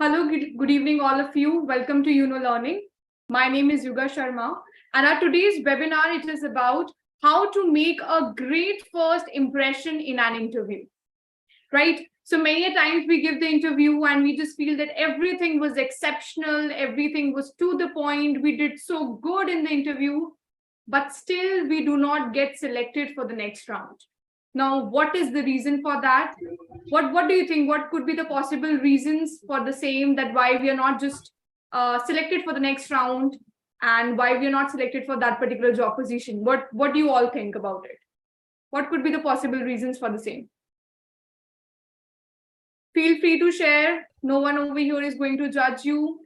Hello, good evening, all of you. Welcome to Yuno Learning. My name is Yuga Sharma, and our today's webinar it is about how to make a great first impression in an interview. Right? So many a times we give the interview and we just feel that everything was exceptional, everything was to the point, we did so good in the interview, but still we do not get selected for the next round. Now, what is the reason for that? What do you think? What could be the possible reasons for the same, that why we are not just selected for the next round and why we are not selected for that particular job position? What do you all think about it? What could be the possible reasons for the same? Feel free to share. No one over here is going to judge you.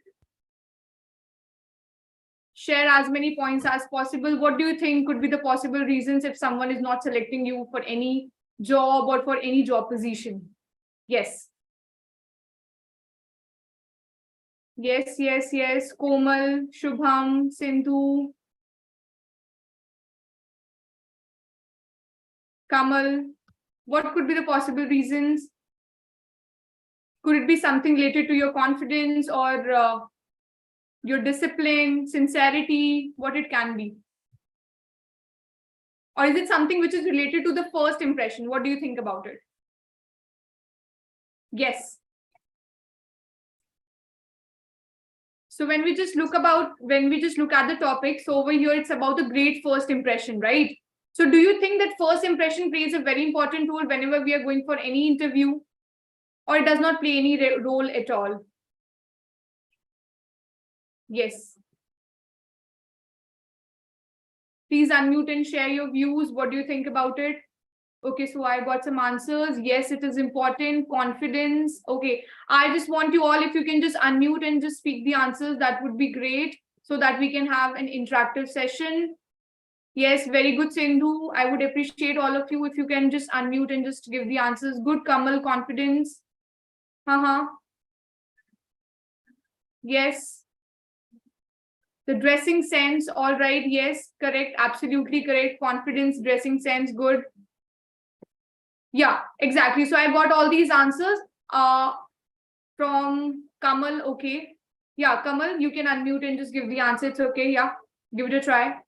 Share as many points as possible. What do you think could be the possible reasons if someone is not selecting you for any job or for any job position? Yes. Yes. Komal, Shubham, Sindhu, Kamal. What could be the possible reasons? Could it be something related to your confidence or your discipline, sincerity, what it can be? Or is it something which is related to the first impression? What do you think about it? Yes. So when we just look at the topic, so over here it's about a great first impression, right? So do you think that first impression plays a very important role whenever we are going for any interview, or it does not play any role at all? Yes. Please unmute and share your views. What do you think about it? Okay, so I got some answers. Yes, it is important. Confidence. Okay, I just want you all, if you can just unmute and just speak the answers, that would be great, so that we can have an interactive session. Yes, very good, Sindhu. I would appreciate all of you if you can just unmute and just give the answers. Good, Kamal, confidence. Yes. The dressing sense, all right. Yes, correct. Absolutely correct. Confidence, dressing sense, good. Yeah, exactly. So I got all these answers from Kamal. Okay. Yeah, Kamal, you can unmute and just give the answer. It's okay. Yeah, give it a try.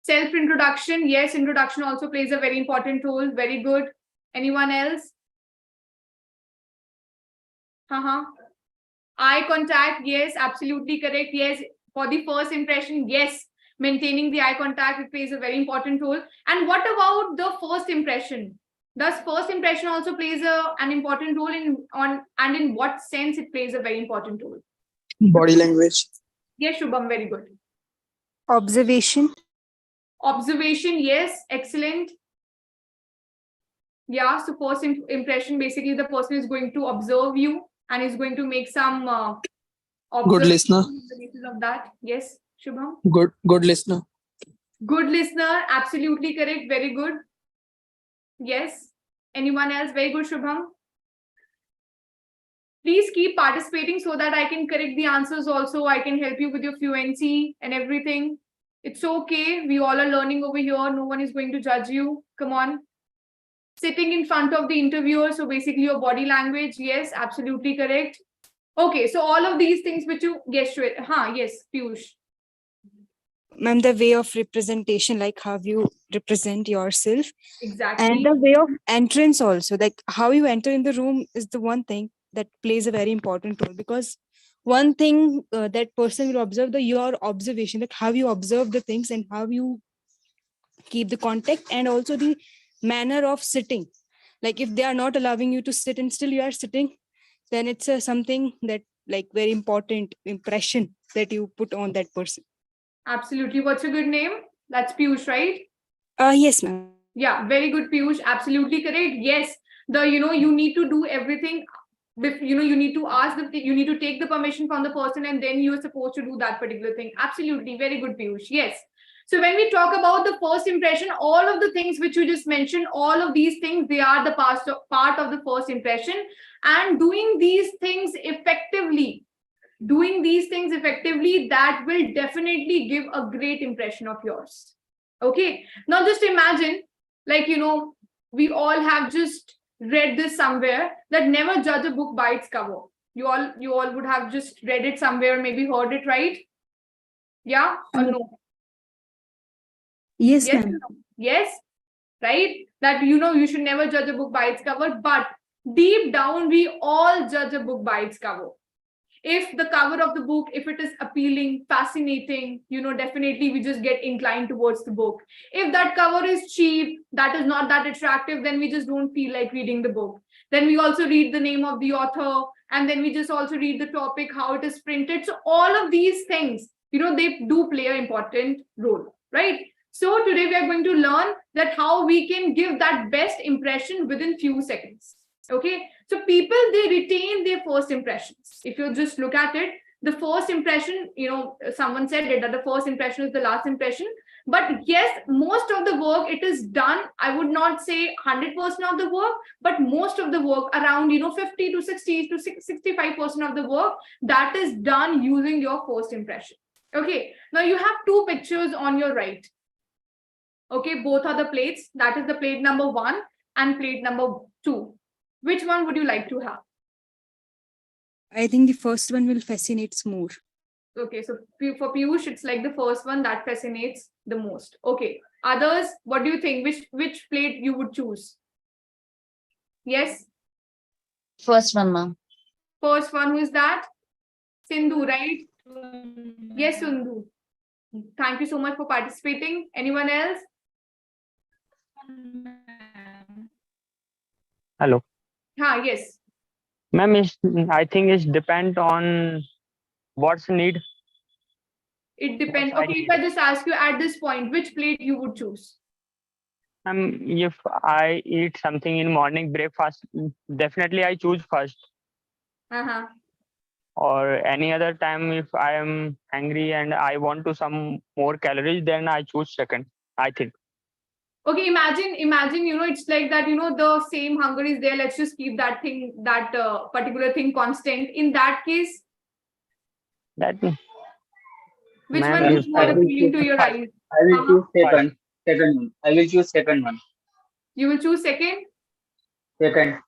Self-introduction. Yes, introduction also plays a very important role. Very good. Anyone else? Eye contact. Yes, absolutely correct. Yes, for the first impression. Yes, maintaining the eye contact, it plays a very important role. And what about the first impression? Does first impression also plays an important role in what sense it plays a very important role? Body language. Yes, Shubham, very good. Observation. Observation, yes, excellent. Yeah, so first impression, basically the person is going to observe you and is going to make some Good listener. Of that. Yes, Shubham. Good listener. Good listener, absolutely correct. Very good. Yes. Anyone else? Very good, Shubham. Please keep participating so that I can correct the answers also. I can help you with your fluency and everything. It's okay. We all are learning over here. No one is going to judge you. Come on. Sitting in front of the interviewer. So basically your body language. Yes, absolutely correct. Okay. So all of these things which you guess it. Yes, Piyush. Ma'am, the way of representation, like how you represent yourself. Exactly. And the way of entrance also, like how you enter in the room is the one thing that plays a very important role, because one thing that person will observe your observation, like how you observe the things and how you keep the contact, and also the manner of sitting. Like if they are not allowing you to sit and still you are sitting, then it's something that like very important impression that you put on that person. Absolutely. What's your good name? That's Piyush, right? Yes, ma'am. Yeah, very good, Piyush. Absolutely correct. Yes, you need to do everything. You need to ask you need to take the permission from the person, and then you're supposed to do that particular thing. Absolutely, very good, Piyush. Yes. So when we talk about the first impression, all of the things which you just mentioned, all of these things, they are the part of the first impression. And doing these things effectively, that will definitely give a great impression of yours. Okay. Now just imagine, like, we all have just read this somewhere, that never judge a book by its cover. You all would have just read it somewhere, maybe heard it, right? Yeah or no? Yes, Yes ma'am. or no? Yes, right? That you should never judge a book by its cover, but deep down we all judge a book by its cover. If the cover of the book, if it is appealing, fascinating, definitely we just get inclined towards the book. If that cover is cheap, that is not that attractive, then we just don't feel like reading the book. Then we also read the name of the author, and then we just also read the topic, how it is printed. So all of these things, they do play an important role, right? So today we are going to learn that how we can give that best impression within few seconds. Okay, so people, they retain their first impressions. If you just look at it, the first impression, someone said it, that the first impression is the last impression. But yes, most of the work, it is done. I would not say 100% of the work, but most of the work, around 50 to 60 to 65% of the work, that is done using your first impression. Okay, now you have two pictures on your right. Okay, both are the plates. That is the plate number 1 and plate number 2. Which one would you like to have? I think the first one will fascinates more. Okay, so for Piyush, it's like the first one that fascinates the most. Okay, others, what do you think? Which plate you would choose? Yes? First one, ma'am. First one, who is that? Sindhu, right? Yes, Sindhu. Thank you so much for participating. Anyone else? Hello. Yes. Ma'am, I think it depends on what's need. It depends. What I Okay, if need. I just ask you at this point, which plate you would choose? If I eat something in morning breakfast, definitely I choose first. Uh-huh. Or any other time, if I am hungry and I want to some more calories, then I choose second, I think. Okay, imagine, it's like that, the same hunger is there. Let's just keep that thing, that particular thing constant. In that case, That which ma'am, one if is more appealing to your first, eyes? I will choose first. second one. I will choose second one. You will choose second? Second.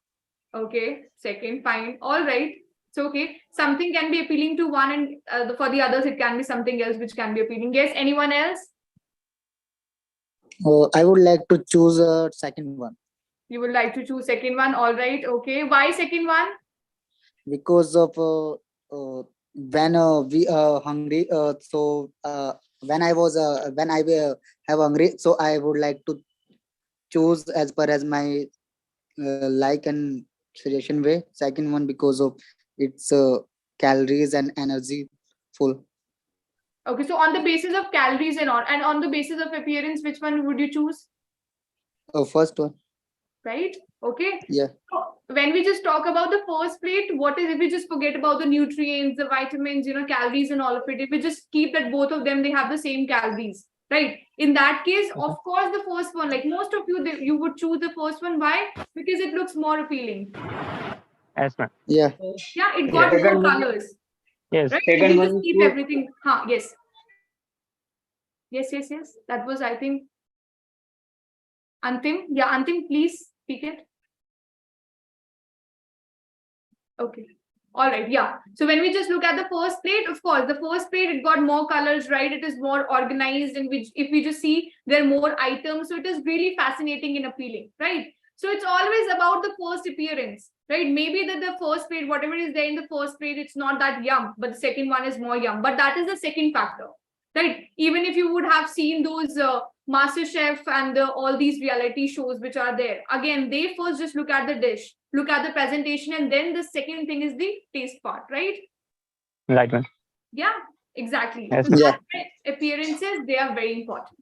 Okay, second, fine. All right. It's okay. Something can be appealing to one, and for the others, it can be something else which can be appealing. Yes, anyone else? I would like to choose a second one You would like to choose second one. All right. Okay. Why second one? because of when we hungry. When I have hungry, so I would like to choose as per as my like and suggestion way. Second one because of its calories and energy full. Okay. So on the basis of calories and all, and on the basis of appearance, which one would you choose? First one. Right? Okay. Yeah. So when we just talk about the first plate, what is, if we just forget about the nutrients, the vitamins, calories and all of it, if we just keep that both of them, they have the same calories, right? In that case, of course, the first one, like most of you, you would choose the first one. Why? Because it looks more appealing. Yes, ma'am. Yeah. Yeah, it got Second more one. colors. Yes. Right? Second If you one just is keep good. everything. Yes. Yes. That was, I think, Antim. Yeah, Antim, please speak it. Okay. All right. Yeah. So when we just look at the first plate, of course, the first plate, it got more colors, right? It is more organized. And if we just see, there are more items. So it is really fascinating and appealing, right? So it's always about the first appearance, right? Maybe that the first plate, whatever is there in the first plate, it's not that yum, but the second one is more yum. But that is the second factor, right? Even if you would have seen those Master Chef and all these reality shows which are there, again, they first just look at the dish, look at the presentation, and then the second thing is the taste part, right? Right, ma'am. Yeah, exactly. Yes. So Yeah. that appearances, they are very important.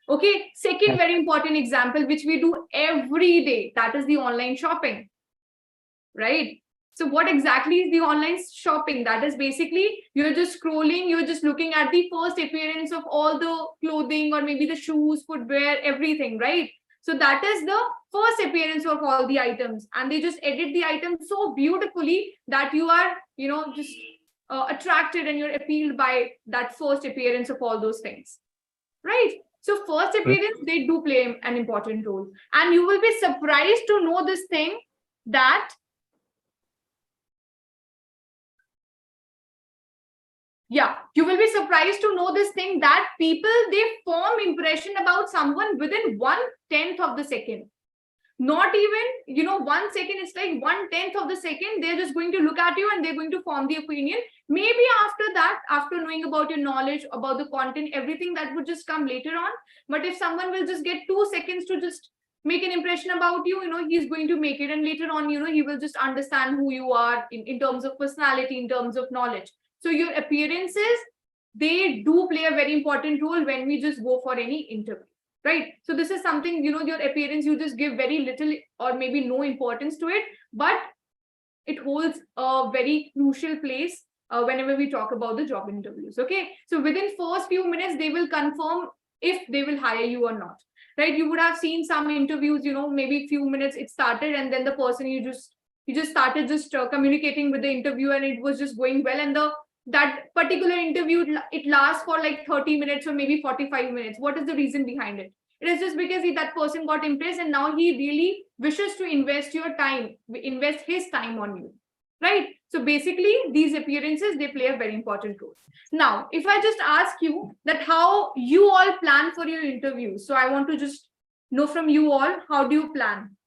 Okay, second very important example, which we do every day, that is the online shopping, right? So what exactly is the online shopping? That is basically, you're just scrolling, you're just looking at the first appearance of all the clothing or maybe the shoes, footwear, everything, right? So that is the first appearance of all the items, and they just edit the items so beautifully that you are, just attracted and you're appealed by that first appearance of all those things, right? So first appearance, they do play an important role. And you will be surprised to know this thing that you will be surprised to know this thing that people, they form impression about someone within 1/10 of the second. Not even 1 second, it's like 1/10 of the second. They're just going to look at you and they're going to form the opinion. Maybe after that, after knowing about your knowledge, about the content, everything, that would just come later on. But if someone will just get 2 seconds to just make an impression about you, he's going to make it, and later on, he will just understand who you are in terms of personality, in terms of knowledge. So your appearances, they do play a very important role when we just go for any interview. Right. So this is something, your appearance, you just give very little or maybe no importance to it, but it holds a very crucial place whenever we talk about the job interviews. Okay. So within first few minutes, they will confirm if they will hire you or not. Right. You would have seen some interviews, maybe few minutes it started, and then the person you just started communicating with the interviewer, and it was just going well. And that particular interview, it lasts for like 30 minutes or maybe 45 minutes. What is the reason behind it? It is just because that person got impressed, and now he really wishes to invest his time on you, right? So basically, these appearances, they play a very important role. Now, if I just ask you that how you all plan for your interviews, so I want to just know from you all, how do you plan?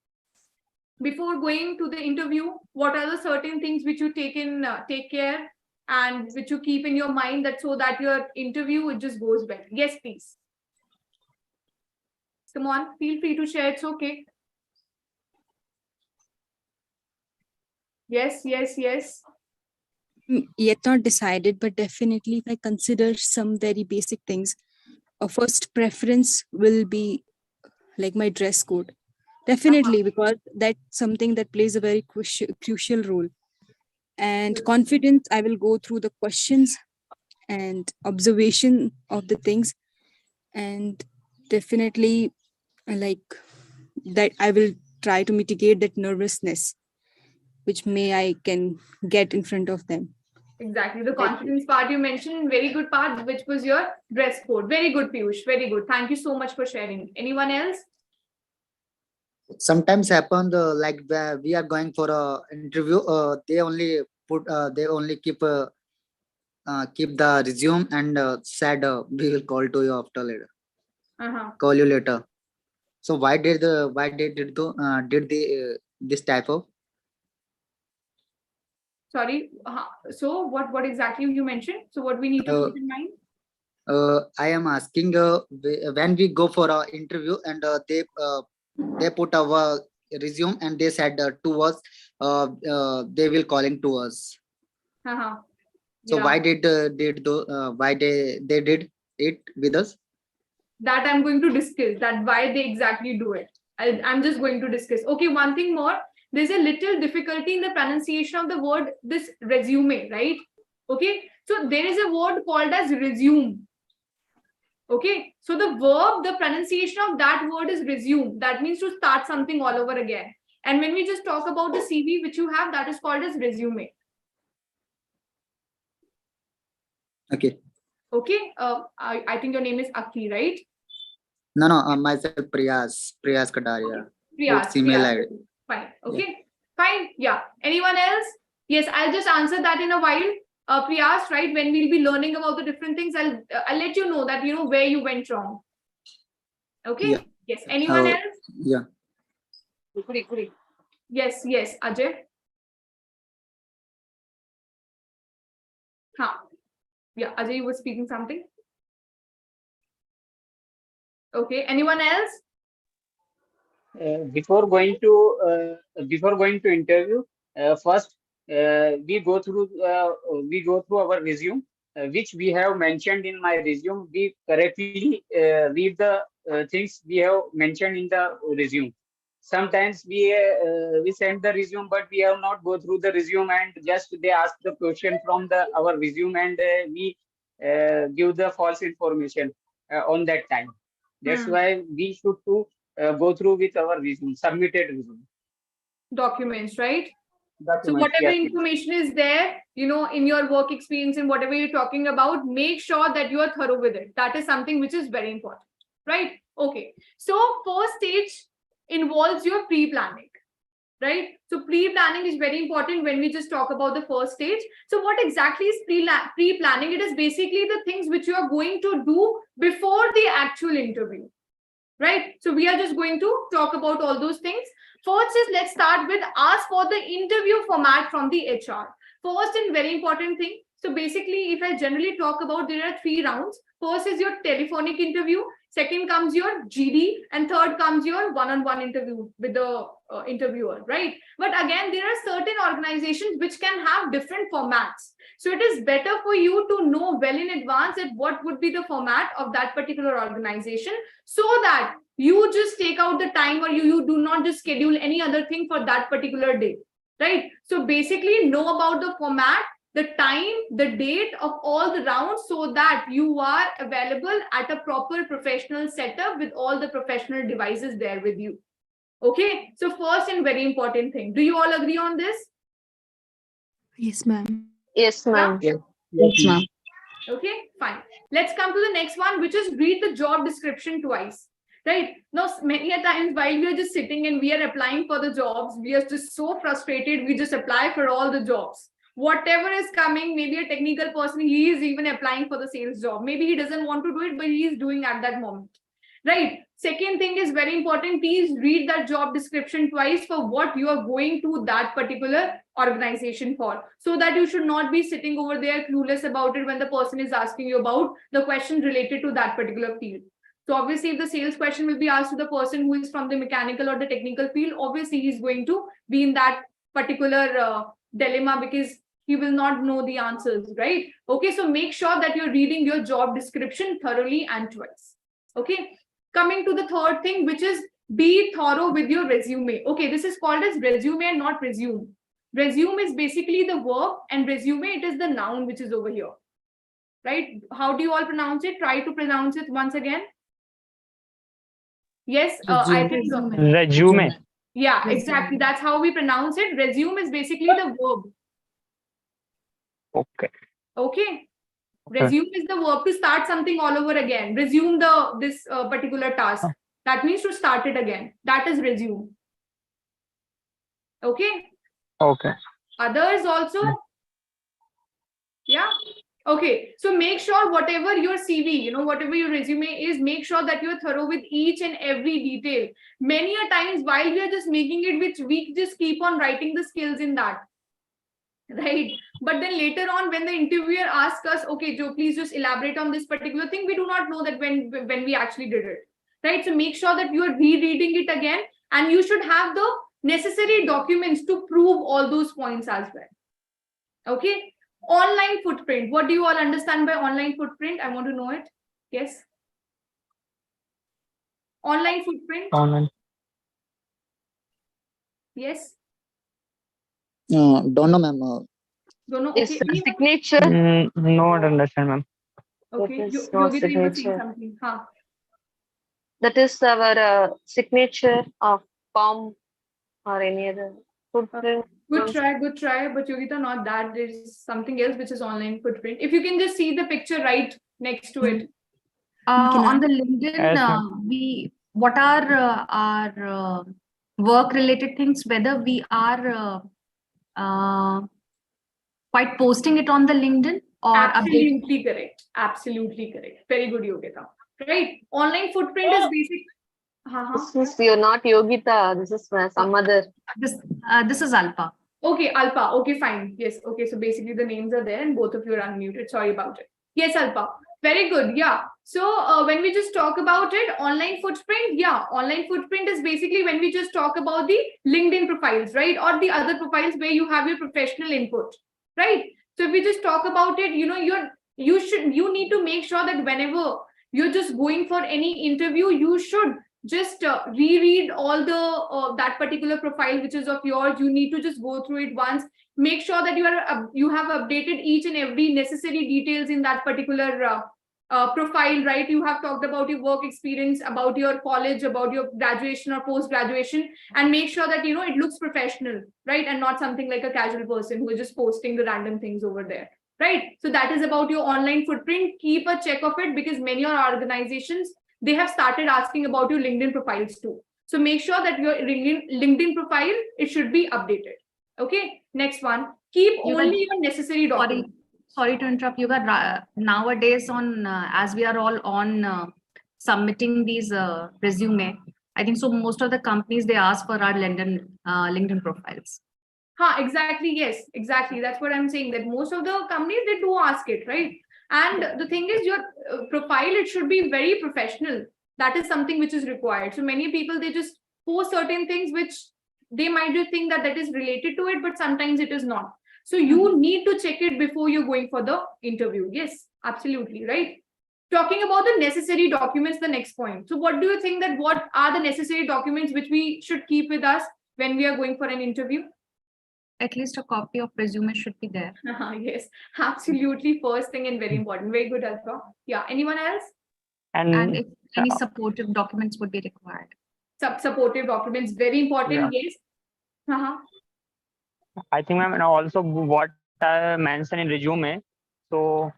Before going to the interview, what are the certain things which you take care and which you keep in your mind, that so that your interview, it just goes well? Yes, please. Come on, feel free to share. It's okay. Yes. Yet not decided, but definitely if I consider some very basic things, a first preference will be like my dress code. Definitely, because that's something that plays a very crucial role. And confidence, I will go through the questions and observation of the things, and definitely like that I will try to mitigate that nervousness which I can get in front of them. Exactly. The confidence part you mentioned, very good part, which was your dress code. Very good, Piyush. Very good. Thank you so much for sharing. Anyone else? Sometimes happen like where we are going for a interview, they only keep the resume and said we will call to you after later. Call you later. So why did they this type of? Sorry. So what exactly you mentioned? So what we need to keep in mind? I am asking when we go for an interview and they put our resume and they said to us they will calling to us. So why did they did it with us? That I'm going to discuss, that why they exactly do it. I'm just going to discuss. Okay, one thing more. There's a little difficulty in the pronunciation of the word, this resume, right? Okay, so there is a word called as resume. Okay, so the verb, the pronunciation of that word is resume. That means to start something all over again. And when we just talk about the CV which you have, that is called as resume. Okay. Okay, I think your name is Aki, right? No, myself Priyas Kataria. Priyas. Email ID. Fine. Okay. Fine. Yeah. Anyone else? Yes, I'll just answer that in a while. Priyas, right? When we'll be learning about the different things, I'll let you know that where you went wrong. Okay. Yeah. Yes. Anyone else? Yeah. Yes. Ajay. Yeah. Ajay, you were speaking something. Okay. Anyone else? Before going to interview, first we go through our resume, which we have mentioned in my resume. We correctly read the things we have mentioned in the resume. Sometimes we send the resume, but we have not go through the resume, and just they ask the question from our resume, and we give the false information on that time. That's why we should go through with our resume, submitted resume. Documents, right? Documents, so whatever yes, information is there, in your work experience and whatever you're talking about, make sure that you are thorough with it. That is something which is very important, right? Okay. So first stage involves your pre-planning, right? So pre-planning is very important when we just talk about the first stage. So what exactly is pre-planning? It is basically the things which you are going to do before the actual interview, right? So we are just going to talk about all those things. First is, let's start with ask for the interview format from the HR. First and very important thing. So basically, if I generally talk about, there are 3 rounds. First is your telephonic interview. Second comes your GD, and third comes your one-on-one interview with the interviewer, right? But again, there are certain organizations which can have different formats. So it is better for you to know well in advance that what would be the format of that particular organization, so that you just take out the time, or you do not just schedule any other thing for that particular day, right? So basically know about the format, the time, the date of all the rounds, so that you are available at a proper professional setup with all the professional devices there with you. Okay, so first and very important thing. Do you all agree on this? Yes, ma'am. Yes, ma'am. Yes. Yes, ma'am. Okay, fine. Let's come to the next one, which is read the job description twice. Right now, many a times while we are just sitting and we are applying for the jobs, we are just so frustrated. We just apply for all the jobs. Whatever is coming, maybe a technical person, he is even applying for the sales job. Maybe he doesn't want to do it, but he is doing at that moment. Right. Second thing is very important. Please read that job description twice for what you are going to that particular organization for, so that you should not be sitting over there clueless about it when the person is asking you about the question related to that particular field. So obviously, if the sales question will be asked to the person who is from the mechanical or the technical field, obviously he's going to be in that particular dilemma, because he will not know the answers, right? Okay, so make sure that you're reading your job description thoroughly and twice. Okay, coming to the third thing, which is be thorough with your resume. Okay, this is called as resume and not resume. Resume is basically the verb, and resume, it is the noun which is over here, right? How do you all pronounce it? Try to pronounce it once again. Yes, I think so. Resume. Yeah, exactly. That's how we pronounce it. Resume is basically the verb. Okay. Okay. Resume is the verb to start something all over again. Resume this particular task. That means to start it again. That is resume. Okay. Okay. Others also. Yeah. Okay. So make sure whatever your CV, whatever your resume is, make sure that you're thorough with each and every detail. Many a times while we are just making it, which we just keep on writing the skills in that. Right. But then later on, when the interviewer asks us, okay, Joe, please just elaborate on this particular thing, we do not know that when we actually did it. Right. So make sure that you are rereading it again, and you should have the necessary documents to prove all those points as well. Okay. Online footprint. What do you all understand by online footprint? I want to know it. Yes. Online footprint. Online. Yes. Don't know, ma'am. Don't know. Is Okay. Anyone? signature. No, I don't understand, ma'am. Okay. It is Yogita, not you were saying signature. something. Huh? That is our signature of palm or any other footprint. Good try. But Yogita, not that. There's something else which is online footprint. If you can just see the picture right next to it. On the LinkedIn, Yes, ma'am. what are our work related things, whether we are quite posting it on the LinkedIn or updating. Absolutely correct. Absolutely correct. Very good, Yogita. Right. Online footprint is basic. This is, you're not Yogita. This is some other. This is Alpa. Okay, Alpa. Okay, fine. Yes. Okay. So basically the names are there and both of you are unmuted. Sorry about it. Yes, Alpa. Very good. Yeah. So when we just talk about it, online footprint, yeah, online footprint is basically when we just talk about the LinkedIn profiles, right? Or the other profiles where you have your professional input, right? So if we just talk about it, you need to make sure that whenever you're just going for any interview, you should just reread all the that particular profile which is of yours. You need to just go through it once. Make sure that you have updated each and every necessary details in that particular profile, right? You have talked about your work experience, about your college, about your graduation or post graduation, and make sure that it looks professional, right? And not something like a casual person who is just posting the random things over there, right? So that is about your online footprint. Keep a check of it, because many organizations they have started asking about your LinkedIn profiles too. So make sure that your LinkedIn profile, it should be updated. Okay, next one. Keep only your necessary documents. Sorry to interrupt you, but nowadays as we are all on submitting these resume, I think so most of the companies, they ask for our LinkedIn profiles. Exactly. Yes, exactly. That's what I'm saying, that most of the companies, they do ask it, right? And the thing is, your profile, it should be very professional. That is something which is required. So many people, they just post certain things which they might just think that is related to it, but sometimes it is not. So you need to check it before you're going for the interview. Yes, absolutely, right? Talking about the necessary documents, the next point. So what do you think, that what are the necessary documents which we should keep with us when we are going for an interview? At least a copy of resume should be there. Yes, absolutely. First thing and very important. Very good, Alpha. Yeah. Anyone else? And if any supportive documents would be required. Supportive documents, very important. Yeah. Yes. Uh-huh. I think, ma'am, and also what I mentioned in resume, so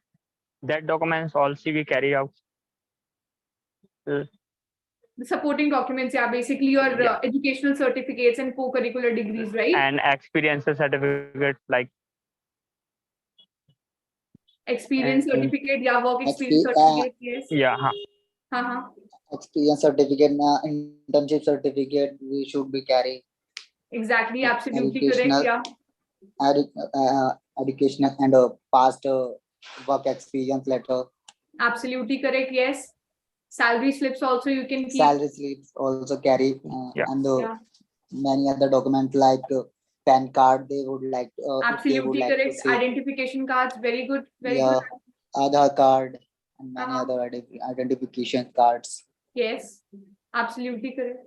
that documents also we carry out. The supporting documents, yeah, basically your educational certificates and co-curricular degrees, right? And experience certificate, like experience certificate, yeah, work experience Expe- certificate, yes. Yeah. Uh-huh. Experience certificate, internship certificate, we should be carry. Exactly, absolutely correct. Yeah. Educational and past work experience letter. Absolutely correct. Yes. Salary slips also you can keep. Salary slips also carry, Yeah. and Yeah. many other documents like PAN card. They would like. If they would Absolutely like to correct. see, Identification cards, very good, very yeah, good. Aadhaar card and many Uh-huh. other identification cards. Yes, absolutely correct.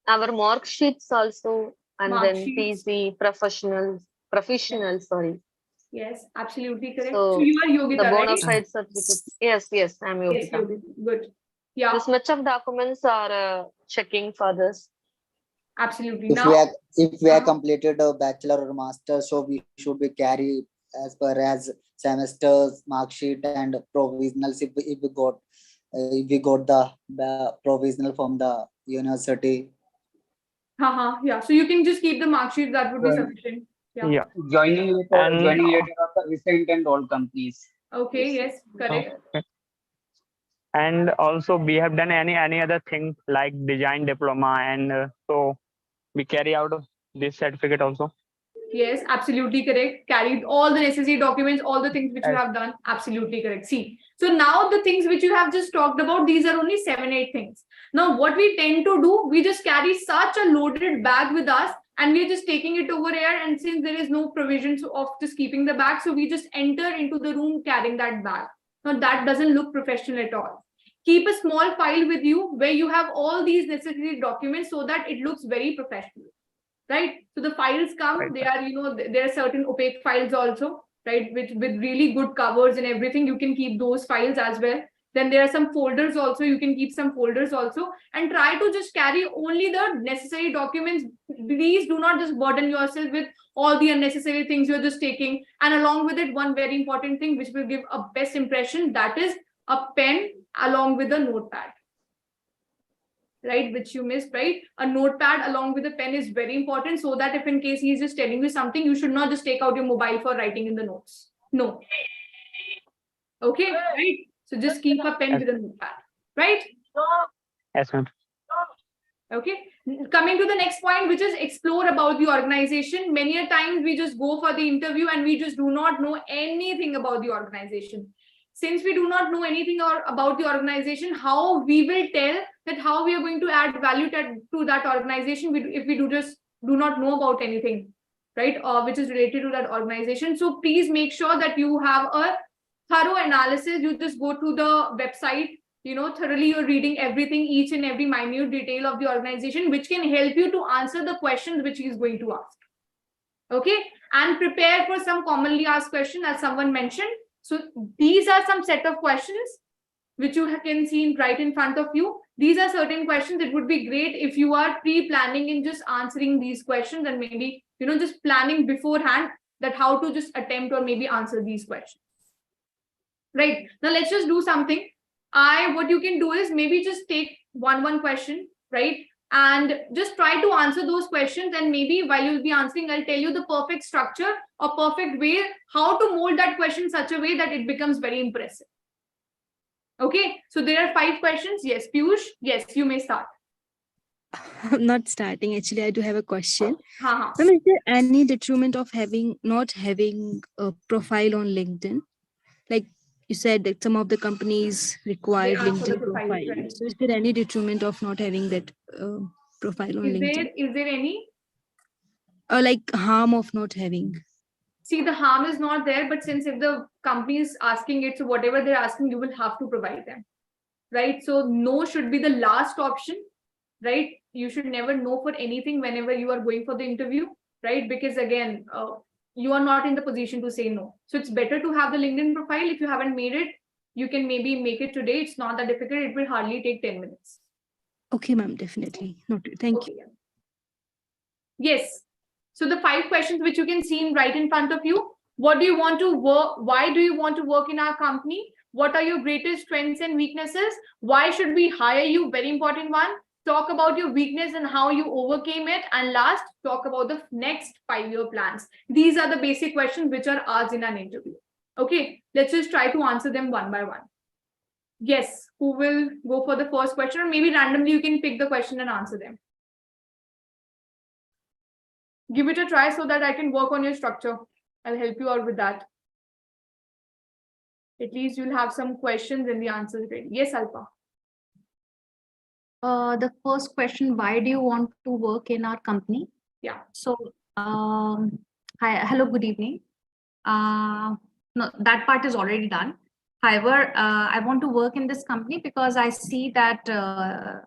Our mark sheets also, and Mark then sheets. PG professional, sorry. Yes, absolutely correct. So So you are the Yogita, bona right? fide certificates. Yes, I'm Yes, Yogita. Yogita. Good. Yeah, This much of documents are checking for this. absolutely. If Now, we have completed a bachelor or master, so we should be carry as per as semesters, mark sheet, and provisionals. If we got the provisional from the university. yeah. So you can just keep the mark sheet. That would be Right. sufficient. Yeah. Yeah. Joining later of the recent and all companies. Okay. Yes. Correct. Okay. And also we have done any other thing like design diploma, and so we carry out this certificate also. Yes, absolutely correct. Carried all the necessary documents, all the things which you Yes. have done. Absolutely correct. See, so now the things which you have just talked about, these are only 7-8 things. Now, what we tend to do, we just carry such a loaded bag with us, and we're just taking it over here. And since there is no provisions of just keeping the bag, so we just enter into the room carrying that bag. Now, that doesn't look professional at all. Keep a small file with you where you have all these necessary documents so that it looks very professional. Right, so the files come, Right. they are, there are certain opaque files also, right, with really good covers and everything. You can keep those files as well. Then there are some folders also, you can keep some folders also, and try to just carry only the necessary documents. Please do not just burden yourself with all the unnecessary things you're just taking. And along with it, one very important thing which will give a best impression, that is a pen along with a notepad, right, which you missed, right? A notepad along with a pen is very important, so that if in case he's just telling you something, you should not just take out your mobile for writing in the notes. No. Okay, right? So just keep a pen with a notepad, right? Yes, ma'am. Okay. Coming to the next point, which is explore about the organization. Many a times we just go for the interview and we just do not know anything about the organization. Since we do not know anything about the organization, how we will tell that how we are going to add value to that organization if we do not know about anything, right? Which is related to that organization. So please make sure that you have a thorough analysis. You just go to the website, thoroughly you're reading everything, each and every minute detail of the organization, which can help you to answer the questions which he is going to ask. Okay, and prepare for some commonly asked question, as someone mentioned. So these are some set of questions which you can see right in front of you. These are certain questions. It would be great if you are pre-planning in just answering these questions, and maybe, just planning beforehand that how to just attempt or maybe answer these questions. Right, now let's just do something. what you can do is maybe just take one question, right? And just try to answer those questions. And maybe while you'll be answering, I'll tell you the perfect structure or perfect way how to mold that question in such a way that it becomes very impressive. Okay, so there are 5 questions. Yes, Piyush, yes, you may start. I'm not starting. Actually, I do have a question. Ha. Ma'am, is there any detriment of not having a profile on LinkedIn? Like you said that some of the companies required They ask for the LinkedIn profile, profile. right. So is there any detriment of not having that profile on LinkedIn? Is there any? Or like harm of not having? See, the harm is not there, but since if the company is asking it, so whatever they're asking, you will have to provide them, right? So no should be the last option, right? You should never no for anything whenever you are going for the interview, right? Because again, you are not in the position to say no. So it's better to have the LinkedIn profile. If you haven't made it, you can maybe make it today. It's not that difficult. It will hardly take 10 minutes. Okay, ma'am, definitely. Noted. Thank you. Yes. So the 5 questions which you can see right in front of you. What do you want to work? Why do you want to work in our company? What are your greatest strengths and weaknesses? Why should we hire you? Very important one. Talk about your weakness and how you overcame it. And last, talk about the next 5-year plans. These are the basic questions which are asked in an interview. Okay, let's just try to answer them one by one. Yes, who will go for the first question? Or maybe randomly you can pick the question and answer them. Give it a try so that I can work on your structure. I'll help you out with that. At least you'll have some questions and the answers ready. Yes, Alpa. The first question, why do you want to work in our company? Yeah. So, hello, good evening. No, that part is already done. However, I want to work in this company because I see that the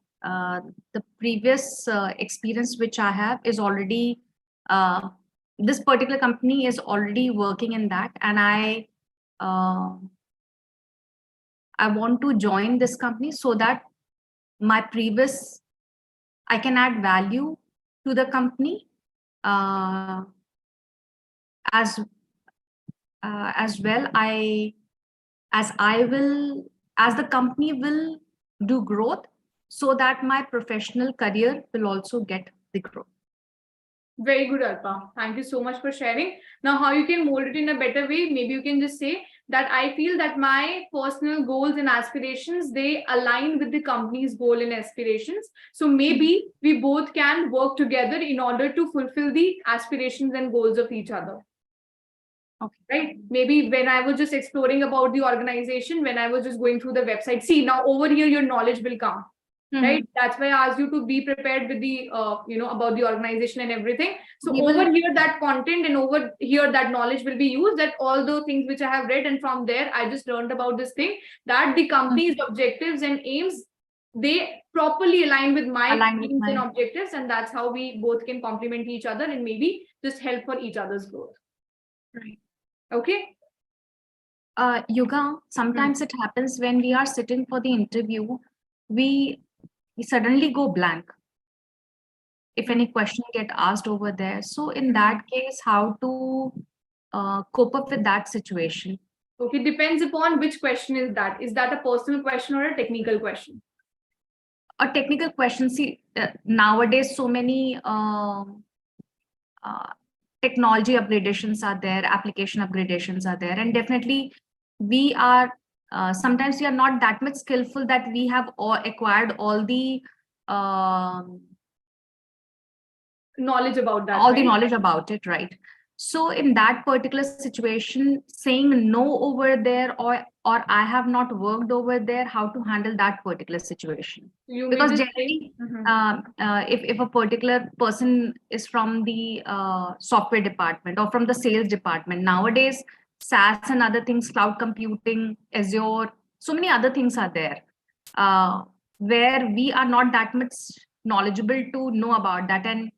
previous experience which I have is already, this particular company is already working in that, and I want to join this company so that my previous, I can add value to the company as well. As the company will do growth, so that my professional career will also get the growth. Very good, Alpa. Thank you so much for sharing. Now, how you can mold it in a better way? Maybe you can just say that I feel that my personal goals and aspirations, they align with the company's goal and aspirations. So maybe we both can work together in order to fulfill the aspirations and goals of each other. Okay. Right? Maybe when I was just exploring about the organization, when I was just going through the website, see, now over here, your knowledge will come. Right? That's why I asked you to be prepared with the, about the organization and everything. So over here, that content and over here, that knowledge will be used, that all the things which I have read, and from there, I just learned about this thing, that the company's objectives and aims, they properly align with my aims and objectives. And that's how we both can complement each other and maybe just help for each other's growth. Right. Okay. Yuga, sometimes it happens when we are sitting for the interview, we suddenly go blank if any question get asked over there. So in that case, how to cope up with that situation? Okay, depends upon which question is that. Is that a personal question or a technical question? A technical question. See, nowadays so many technology upgradations are there, application upgradations are there, and definitely we are sometimes we are not that much skillful that we have acquired all the knowledge about that. All the knowledge about it, right? So in that particular situation, saying no over there, or I have not worked over there, how to handle that particular situation? Because generally, if a particular person is from the software department or from the sales department, nowadays SaaS and other things, cloud computing, Azure, so many other things are there where we are not that much knowledgeable to know about that. And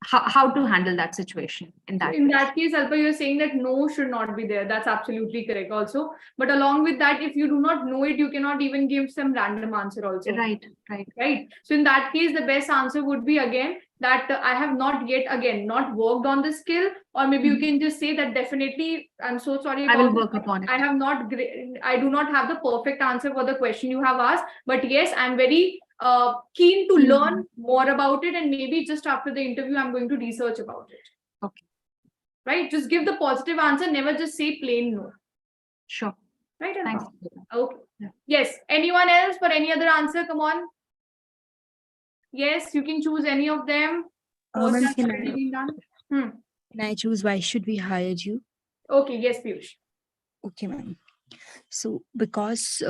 how to handle that situation in that In case. that case, Alpa, you're saying that no should not be there. That's absolutely correct also. But along with that, if you do not know it, you cannot even give some random answer also. Right. Right. So in that case, the best answer would be again that I have not yet not worked on the skill, or maybe you can just say that definitely, I'm so sorry. I will about work this, upon it. I do not have the perfect answer for the question you have asked, but yes, I'm very keen to learn more about it, and maybe just after the interview, I'm going to research about it. Okay. Right. Just give the positive answer. Never just say plain no. Sure. Right. Thanks. Okay. Yes. Anyone else for any other answer? Come on. Yes, you can choose any of them. Ma'am, First, can already been done. Can I choose why should we hire you? Okay. Yes, Piyush. Okay, ma'am. So because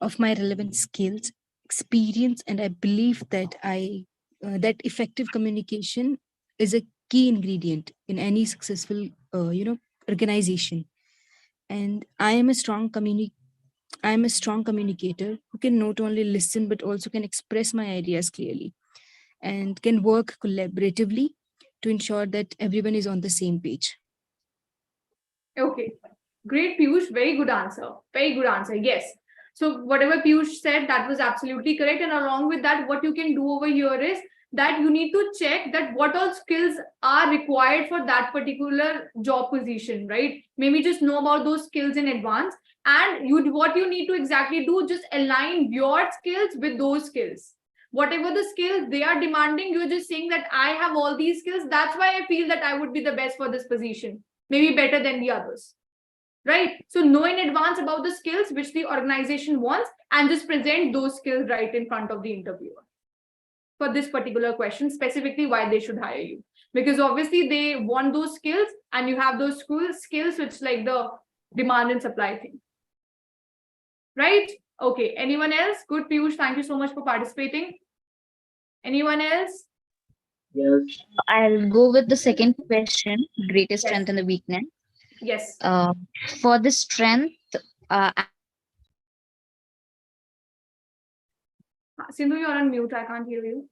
of my relevant skills, experience, and I believe that that effective communication is a key ingredient in any successful organization. And I am a strong communicator who can not only listen but also can express my ideas clearly and can work collaboratively to ensure that everyone is on the same page. Okay. Great, Piyush. Very good answer. Very good answer. Yes. So whatever Piyush said, that was absolutely correct. And along with that, what you can do over here is that you need to check that what all skills are required for that particular job position, right? Maybe just know about those skills in advance. And what you need to exactly do, just align your skills with those skills. Whatever the skills they are demanding, you're just saying that I have all these skills. That's why I feel that I would be the best for this position, maybe better than the others. Right? So know in advance about the skills which the organization wants and just present those skills right in front of the interviewer for this particular question, specifically why they should hire you. Because obviously they want those skills and you have those skills which like the demand and supply thing. Right? Okay. Anyone else? Good, Piyush. Thank you so much for participating. Anyone else? Yes. I'll go with the second question, greatest Yes. strength and the weakness. Yes. For the strength, Sindhu, you're on mute. I can't hear you.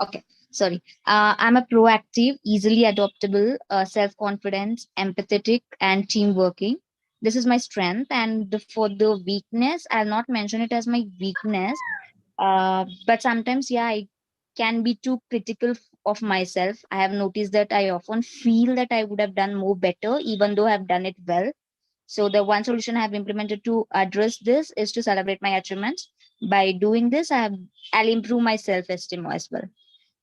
okay, sorry. I'm a proactive, easily adaptable, self-confident, empathetic, and team working. This is my strength. And for the weakness, I'll not mention it as my weakness. But sometimes, yeah, I can be too critical of myself. I have noticed that I often feel that I would have done more better, even though I've done it well. So the one solution I have implemented to address this is to celebrate my achievements. By doing this, I'll improve my self-esteem as well.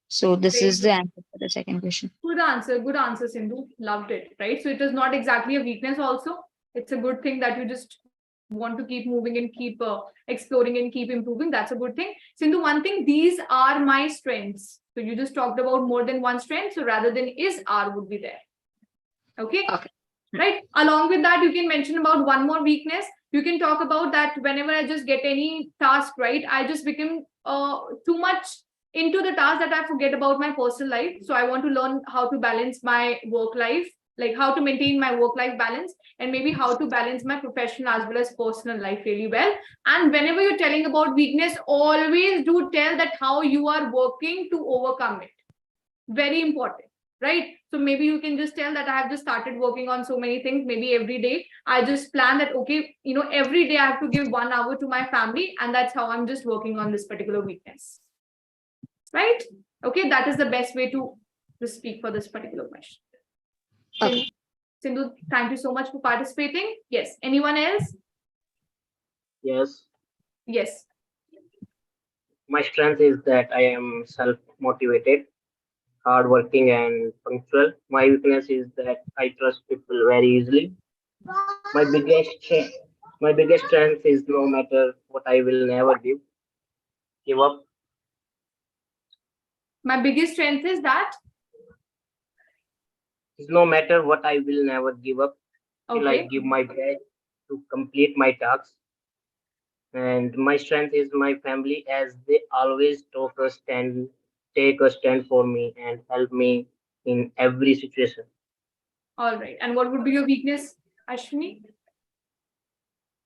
So this is the answer for the second question. Good answer, Sindhu. Loved it, right? So it is not exactly a weakness also. It's a good thing that you just want to keep moving and keep exploring and keep improving. That's a good thing. Sindhu, one thing, these are my strengths. So you just talked about more than one strength. So rather than is, are would be there. Okay. Right. Along with that, you can mention about one more weakness. You can talk about that whenever I just get any task, right? I just become too much into the task that I forget about my personal life. So I want to learn how to balance my work life, like how to maintain my work-life balance, and maybe how to balance my professional as well as personal life really well. And whenever you're telling about weakness, always do tell that how you are working to overcome it. Very important, right? So maybe you can just tell that I have just started working on so many things. Maybe every day I just plan that, okay, every day I have to give 1 hour to my family, and that's how I'm just working on this particular weakness. Right? Okay, that is the best way to speak for this particular question. Okay. Sindhu, thank you so much for participating. Yes. Anyone else? Yes. Yes. My strength is that I am self-motivated, hardworking, and punctual. My weakness is that I trust people very easily. My biggest my biggest strength is no matter what I will never give up. My biggest strength is that Is no matter what I will never give up till I give my best to complete my tasks. And my strength is my family, as they always take a stand for me and help me in every situation. All right. And what would be your weakness, Ashwini?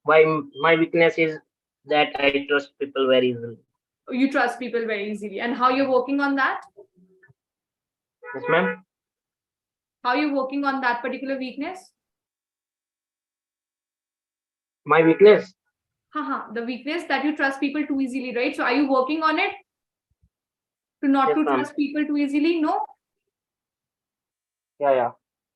My weakness is that I trust people very easily. you trust people very easily, and how you're working on that? Yes, ma'am. How you're working on that particular weakness? My weakness. The weakness that you trust people too easily, right? So are you working on it to not Yes, to ma'am. trust people too easily? No? Yeah.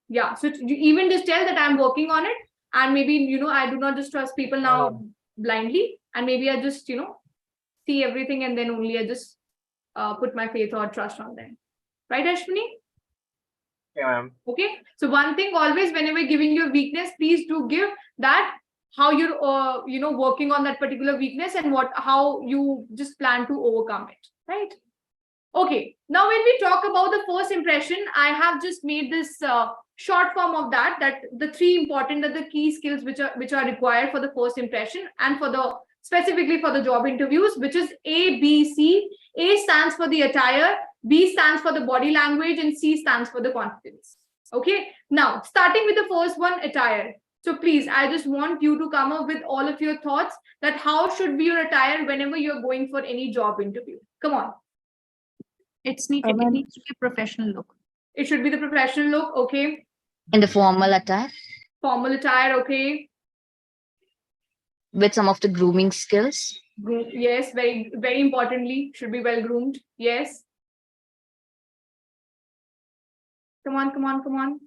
Yeah. So you even just tell that I'm working on it, and maybe I do not just trust people now blindly, and maybe I just see everything, and then only I just put my faith or trust on them. Right, Ashwini? Yeah, ma'am. Okay. So one thing always, whenever giving you a weakness, please do give that how you're working on that particular weakness and how you just plan to overcome it. Right. Okay. Now, when we talk about the first impression, I have just made this short form of that the three important the key skills which are required for the first impression and for the specifically for the job interviews, which is A, B, C. A stands for the attire, B stands for the body language, and C stands for the confidence. Okay. Now, starting with the first one, attire. So please, I just want you to come up with all of your thoughts that how should be your attire whenever you're going for any job interview. Come on. It needs to be a professional look. It should be the professional look, okay. In the formal attire. Formal attire, okay. With some of the grooming skills. Yes, very, very importantly, should be well groomed. Yes. Come on.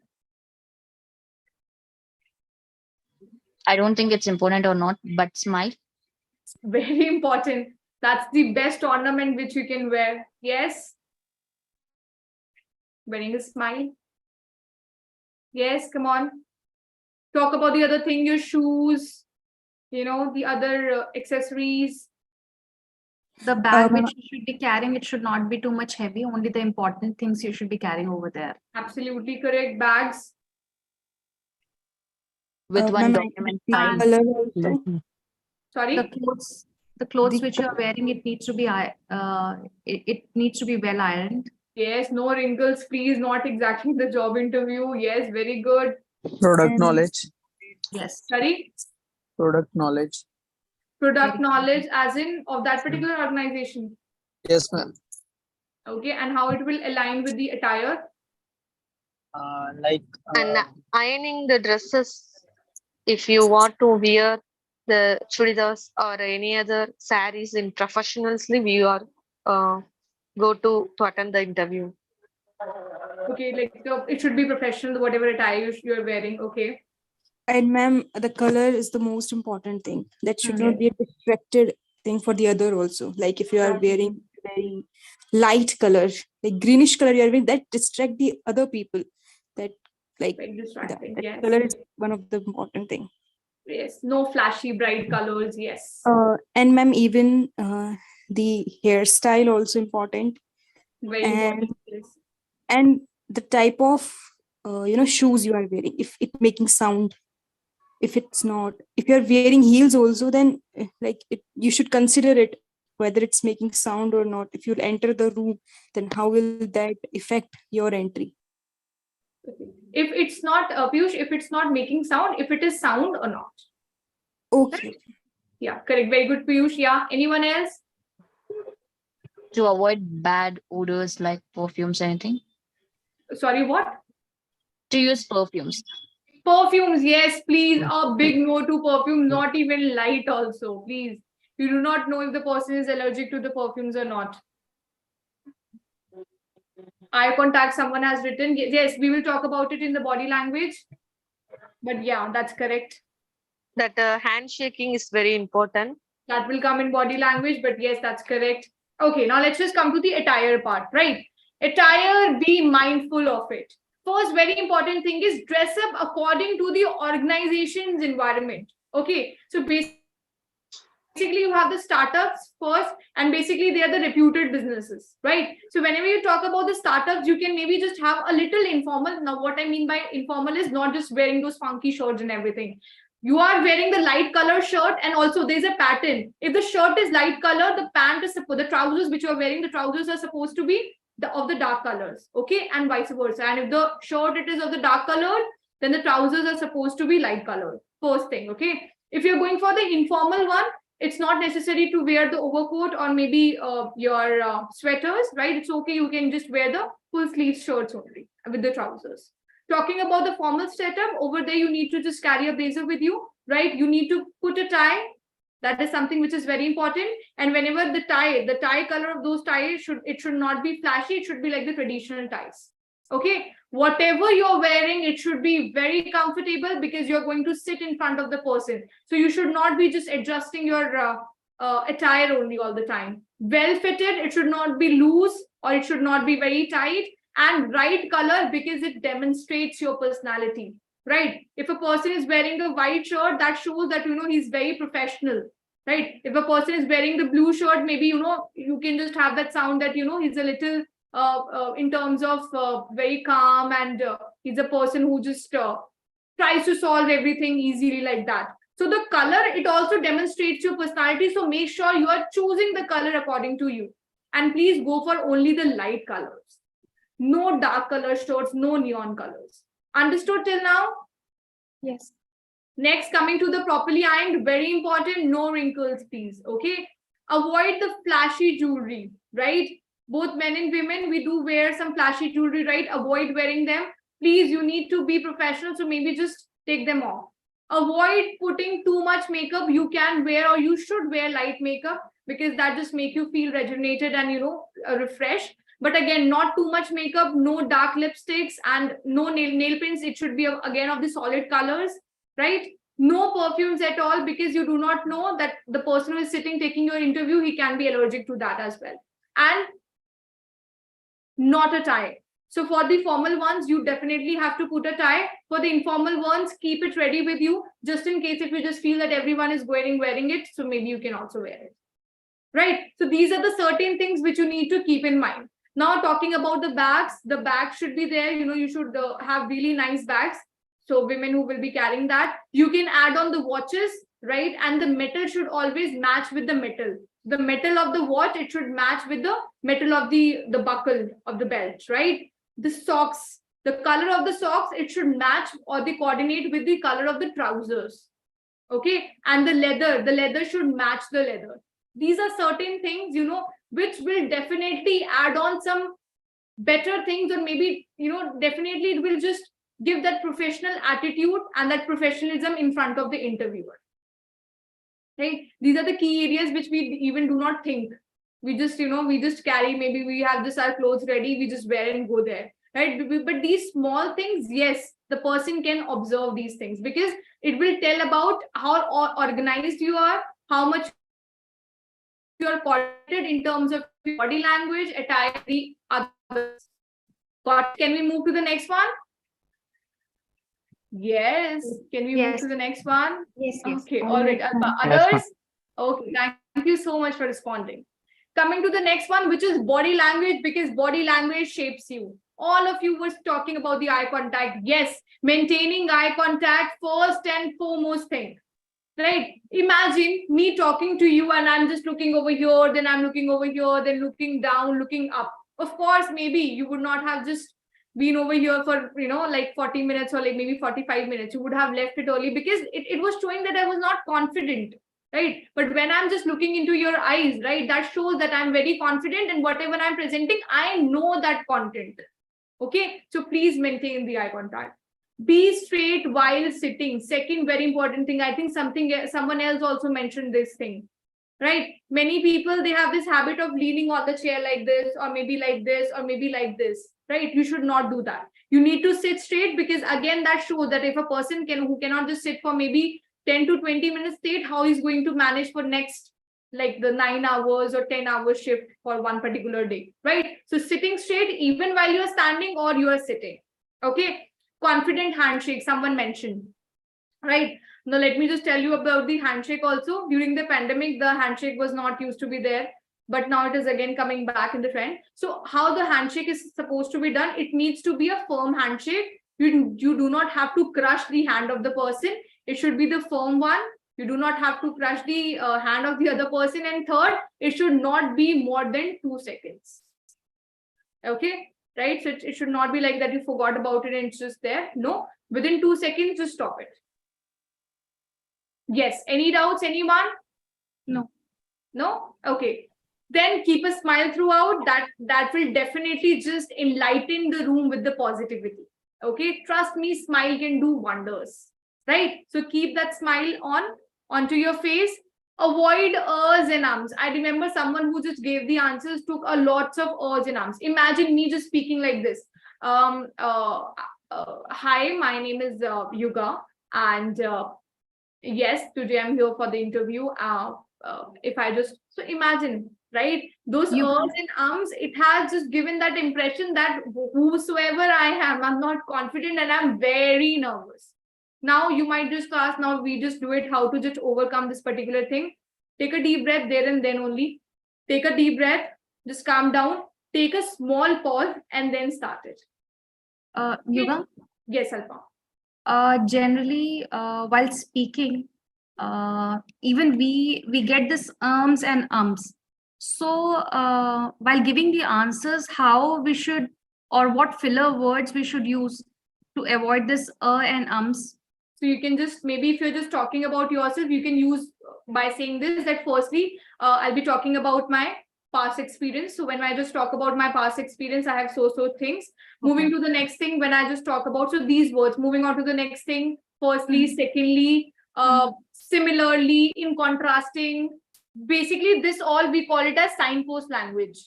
I don't think it's important or not, but smile. Very important. That's the best ornament which you can wear. Yes. Wearing a smile. Yes, come on. Talk about the other thing, your shoes, the other accessories. The bag which you should be carrying, it should not be too much heavy. Only the important things you should be carrying over there. Absolutely correct. Bags. With one document file. Sorry. The clothes which you are wearing, it needs to be it needs to be well ironed. Yes, no wrinkles, please. Not exactly the job interview. Yes, very good. Product knowledge. Yes. Sorry. Product knowledge. Product knowledge, as in of that particular organization. Yes, ma'am. Okay, and how it will align with the attire. And ironing the dresses, if you want to wear the churidars or any other saris in professional sleeve, you are go to attend the interview. Okay, it should be professional, whatever attire you're wearing. Okay. And ma'am, the color is the most important thing. That should not be a distracted thing for the other also. Like if you are wearing very light color, like greenish color you are wearing, that distract the other people. That that color is one of the important thing. Yes, no flashy bright colors. Yes. And ma'am, even the hairstyle also important. Very important. Yes. And the type of shoes you are wearing. If it making sound, if it's not, if you're wearing heels also, then you should consider it whether it's making sound or not. If you'll enter the room, then how will that affect your entry? If it's not Piyush, if it's not making sound, if it is sound or not. Okay. Yeah, correct. Very good, Piyush. Yeah. Anyone else? To avoid bad odors like perfumes, anything? Sorry, what? To use perfumes. Perfumes, yes, please. A big no to perfume, not even light also, please. You do not know if the person is allergic to the perfumes or not. Eye contact, someone has written. Yes, we will talk about it in the body language. But yeah, that's correct. That handshaking is very important. That will come in body language, but yes, that's correct. Okay, now let's just come to the attire part, right? Attire, be mindful of it. First, very important thing is dress up according to the organization's environment. Okay, so basically you have the startups first, and basically they are the reputed businesses, right? So whenever you talk about the startups, you can maybe just have a little informal. Now, what I mean by informal is not just wearing those funky shirts and everything. You are wearing the light color shirt, and also there's a pattern. If the shirt is light color, the pant is the trousers which you are wearing, the trousers are supposed to be of the dark colors, okay, and vice versa. And if the shirt it is of the dark color, then the trousers are supposed to be light colored. First thing, okay. If you're going for the informal one, It's not necessary to wear the overcoat or maybe your sweaters, right? It's okay. You can just wear the full sleeve shirts only with the trousers. Talking about the formal setup, over there, you need to just carry a blazer with you, right? You need to put a tie. That is something which is very important. And whenever the tie color of those ties should not be flashy. It should be like the traditional ties. Okay. Whatever you're wearing, it should be very comfortable because you're going to sit in front of the person. So you should not be just adjusting your attire only all the time. Well fitted. It should not be loose or it should not be very tight. And right color because it demonstrates your personality. Right? If a person is wearing a white shirt, that shows that he's very professional. Right? If a person is wearing the blue shirt, maybe you can just have that sound that he's a little in terms of very calm, and he's a person who just tries to solve everything easily like that. So the color, it also demonstrates your personality. So make sure you are choosing the color according to you, and please go for only the light colors. No dark color shirts, no neon colors. Understood till now? Yes. Next, coming to the properly ironed, very important, no wrinkles, please. Okay. Avoid the flashy jewelry, right? Both men and women, we do wear some flashy jewelry, right? Avoid wearing them. Please, you need to be professional, so maybe just take them off. Avoid putting too much makeup. You can wear, or you should wear, light makeup because that just make you feel rejuvenated and refreshed. But again, not too much makeup, no dark lipsticks, and no nail prints. It should be again of the solid colors, right? No perfumes at all, because you do not know that the person who is sitting taking your interview, he can be allergic to that as well. And not a tie. So for the formal ones, you definitely have to put a tie. For the informal ones, keep it ready with you, just in case if you just feel that everyone is wearing it, so maybe you can also wear it, right? So these are the certain things which you need to keep in mind. Now, talking about the bags should be there. You should have really nice bags. So women who will be carrying that, you can add on the watches, right? And the metal should always match with the metal. The metal of the watch, it should match with the metal of the buckle of the belt, right? The socks, the color of the socks, it should match or they coordinate with the color of the trousers. Okay. And the leather should match the leather. These are certain things, which will definitely add on some better things, or maybe, definitely it will just give that professional attitude and that professionalism in front of the interviewer. Right? These are the key areas which we even do not think. We just, we just carry, maybe we have just our clothes ready, we just wear and go there. Right? But these small things, yes, the person can observe these things because it will tell about how organized you are, how much you are coordinated in terms of body language, attire, the others. Can we move to the next one? Yes. Can we move to the next one? Yes. Okay. All right. Others? Okay. Thank you so much for responding. Coming to the next one, which is body language, because body language shapes you. All of you were talking about the eye contact. Yes. Maintaining eye contact, first and foremost thing. Right? Imagine me talking to you and I'm just looking over here, then I'm looking over here, then looking down, looking up. Of course, maybe you would not have just been over here for, like 40 minutes or like maybe 45 minutes. You would have left it early because it was showing that I was not confident, right? But when I'm just looking into your eyes, right, that shows that I'm very confident and whatever I'm presenting, I know that content. Okay. So please maintain the eye contact. Be straight while sitting. Second very important thing. I think someone else also mentioned this thing, right? Many people, they have this habit of leaning on the chair like this, or maybe like this, or maybe like this, right? You should not do that. You need to sit straight because again, that shows that if a person who cannot just sit for maybe 10 to 20 minutes straight, how he's going to manage for next, like the 9 hours or 10 hour shift for one particular day, right? So sitting straight, even while you're standing or you are sitting. Okay. Confident handshake, someone mentioned, right? Now, let me just tell you about the handshake also. During the pandemic, the handshake was not used to be there, but now it is again coming back in the trend. So how the handshake is supposed to be done? It needs to be a firm handshake. You do not have to crush the hand of the person. It should be the firm one. You do not have to crush the hand of the other person. And third, it should not be more than 2 seconds. Okay. Right? So it should not be like that you forgot about it and it's just there. No, within 2 seconds, just stop it. Yes. Any doubts, anyone? No. No? Okay. Then keep a smile throughout. That will definitely just enlighten the room with the positivity. Okay. Trust me, smile can do wonders. Right? So keep that smile onto your face. Avoid ers and ums. I remember someone who just gave the answers took a lots of ers and ums. Imagine me just speaking like this. Hi, my name is Yuga, and yes, today I'm here for the interview. If I just so imagine, right, those You- ers and ums, it has just given that impression that whosoever I am, I'm not confident and I'm very nervous. Now you might just ask, now we just do it how to just overcome this particular thing. Take a deep breath there and then only. Take a deep breath, just calm down, take a small pause, and then start it. Yuga, Yes, Alpa. generally, while speaking, even we get this ums and ums. So while giving the answers, how we should or what filler words we should use to avoid this and ums. So you can just, maybe if you're just talking about yourself, you can use by saying this, that firstly, I'll be talking about my past experience. So when I just talk about my past experience, I have so things. Moving to the next thing, when I just talk about, so these words, moving on to the next thing, firstly, secondly, similarly, in contrasting. Basically, this all we call it as signpost language.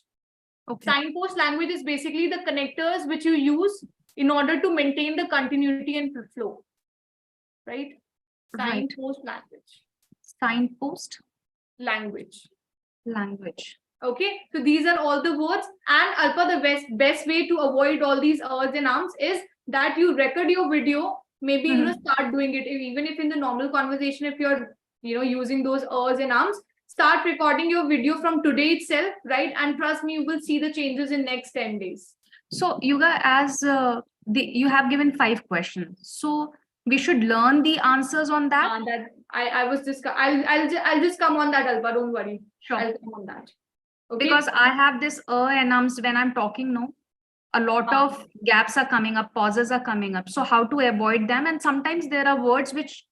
Okay. Signpost language is basically the connectors which you use in order to maintain the continuity and flow. Right? Right. Signpost language. Signpost Language. language. Okay, so these are all the words. And Alpa, the best way to avoid all these ers and ums is that you record your video. Maybe start doing it, even if in the normal conversation, if you're using those ers and ums, start recording your video from today itself, right? And trust me, you will see the changes in next 10 days. So Yuga, as you have given 5 questions, so we should learn the answers on that. That I was just I'll just come on that, Alpa. Don't worry. Sure. I'll come on that. Okay. Because I have this and ums when I'm talking. No, a lot of gaps are coming up, pauses are coming up. So how to avoid them? And sometimes there are words which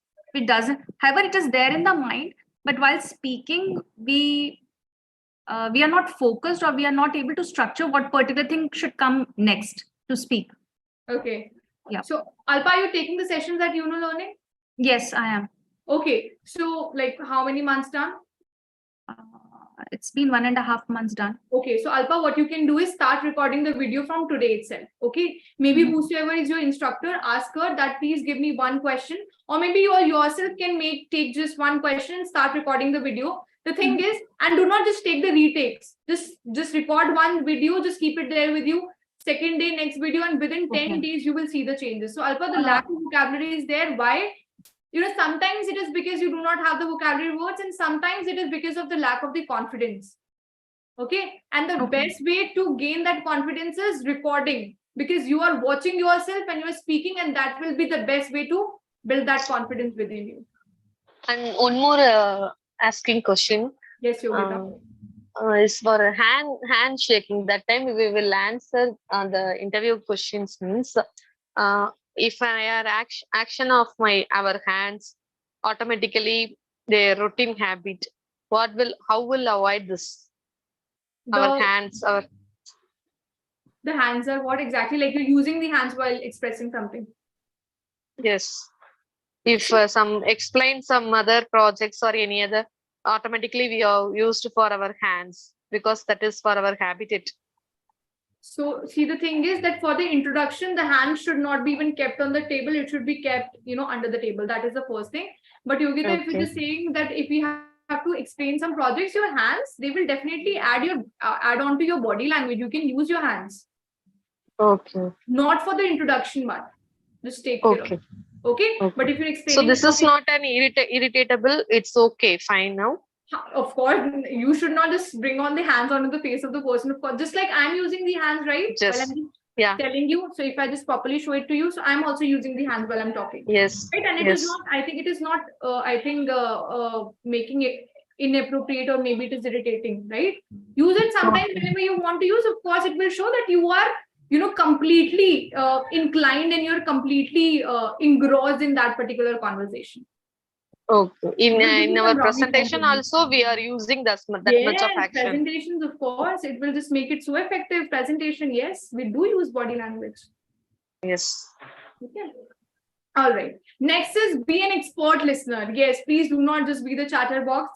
doesn't. However, it is there in the mind, but while speaking, we are not focused or we are not able to structure what particular thing should come next to speak. Okay. Yeah. So Alpa, are you taking the sessions at Yuno Learning? Yes, I am. Okay. So like how many months done? It's been 1.5 months done. Okay. So Alpa, what you can do is start recording the video from today itself. Okay. Maybe whosoever is your instructor, ask her that please give me one question, or maybe you yourself can take just one question and start recording the video. The thing is, and do not just take the retakes. Just record one video, just keep it there with you. Second day, next video, and within 10 days, you will see the changes. So Alpa, the lack of vocabulary is there. Why? Sometimes it is because you do not have the vocabulary words, and sometimes it is because of the lack of the confidence. Okay. And the best way to gain that confidence is recording, because you are watching yourself and you are speaking, and that will be the best way to build that confidence within you. And one more asking question. Yes, Yogita. Is for a hand shaking. That time we will answer the interview questions. Means if I are action of our hands automatically the routine habit, how will avoid this? Our hands, the hands are what exactly? Like you're using the hands while expressing something. Yes. If some explain some other projects or any other, automatically we are used for our hands because that is for our habitat. So see, the thing is that for the introduction, the hands should not be even kept on the table. It should be kept, under the table. That is the first thing. But Yogita, if you're just saying that if we have to explain some projects, your hands, they will definitely add on to your body language. You can use your hands. Okay. Not for the introduction one. Just take care of it. Okay. But if you're explaining, so this is not an irritatable. It's okay. Fine now. Of course, you should not just bring on the hands onto the face of the person. Of course, just like I'm using the hands, right? Just, while I'm telling you. So if I just properly show it to you, so I'm also using the hands while I'm talking. Yes. Right, and it is not. I think it is not. Making it inappropriate, or maybe it is irritating. Right? Use it sometimes whenever you want to use. Of course, it will show that you are, completely inclined and you're completely engrossed in that particular conversation. Okay. In It will give in you our some brownie presentation points. also, we are using that much of Yes, action. presentations, of course, it will just make it so effective. Presentation, yes, we do use body language. Yes. Okay. All right. Next is be an expert listener. Yes, please do not just be the chatterbox.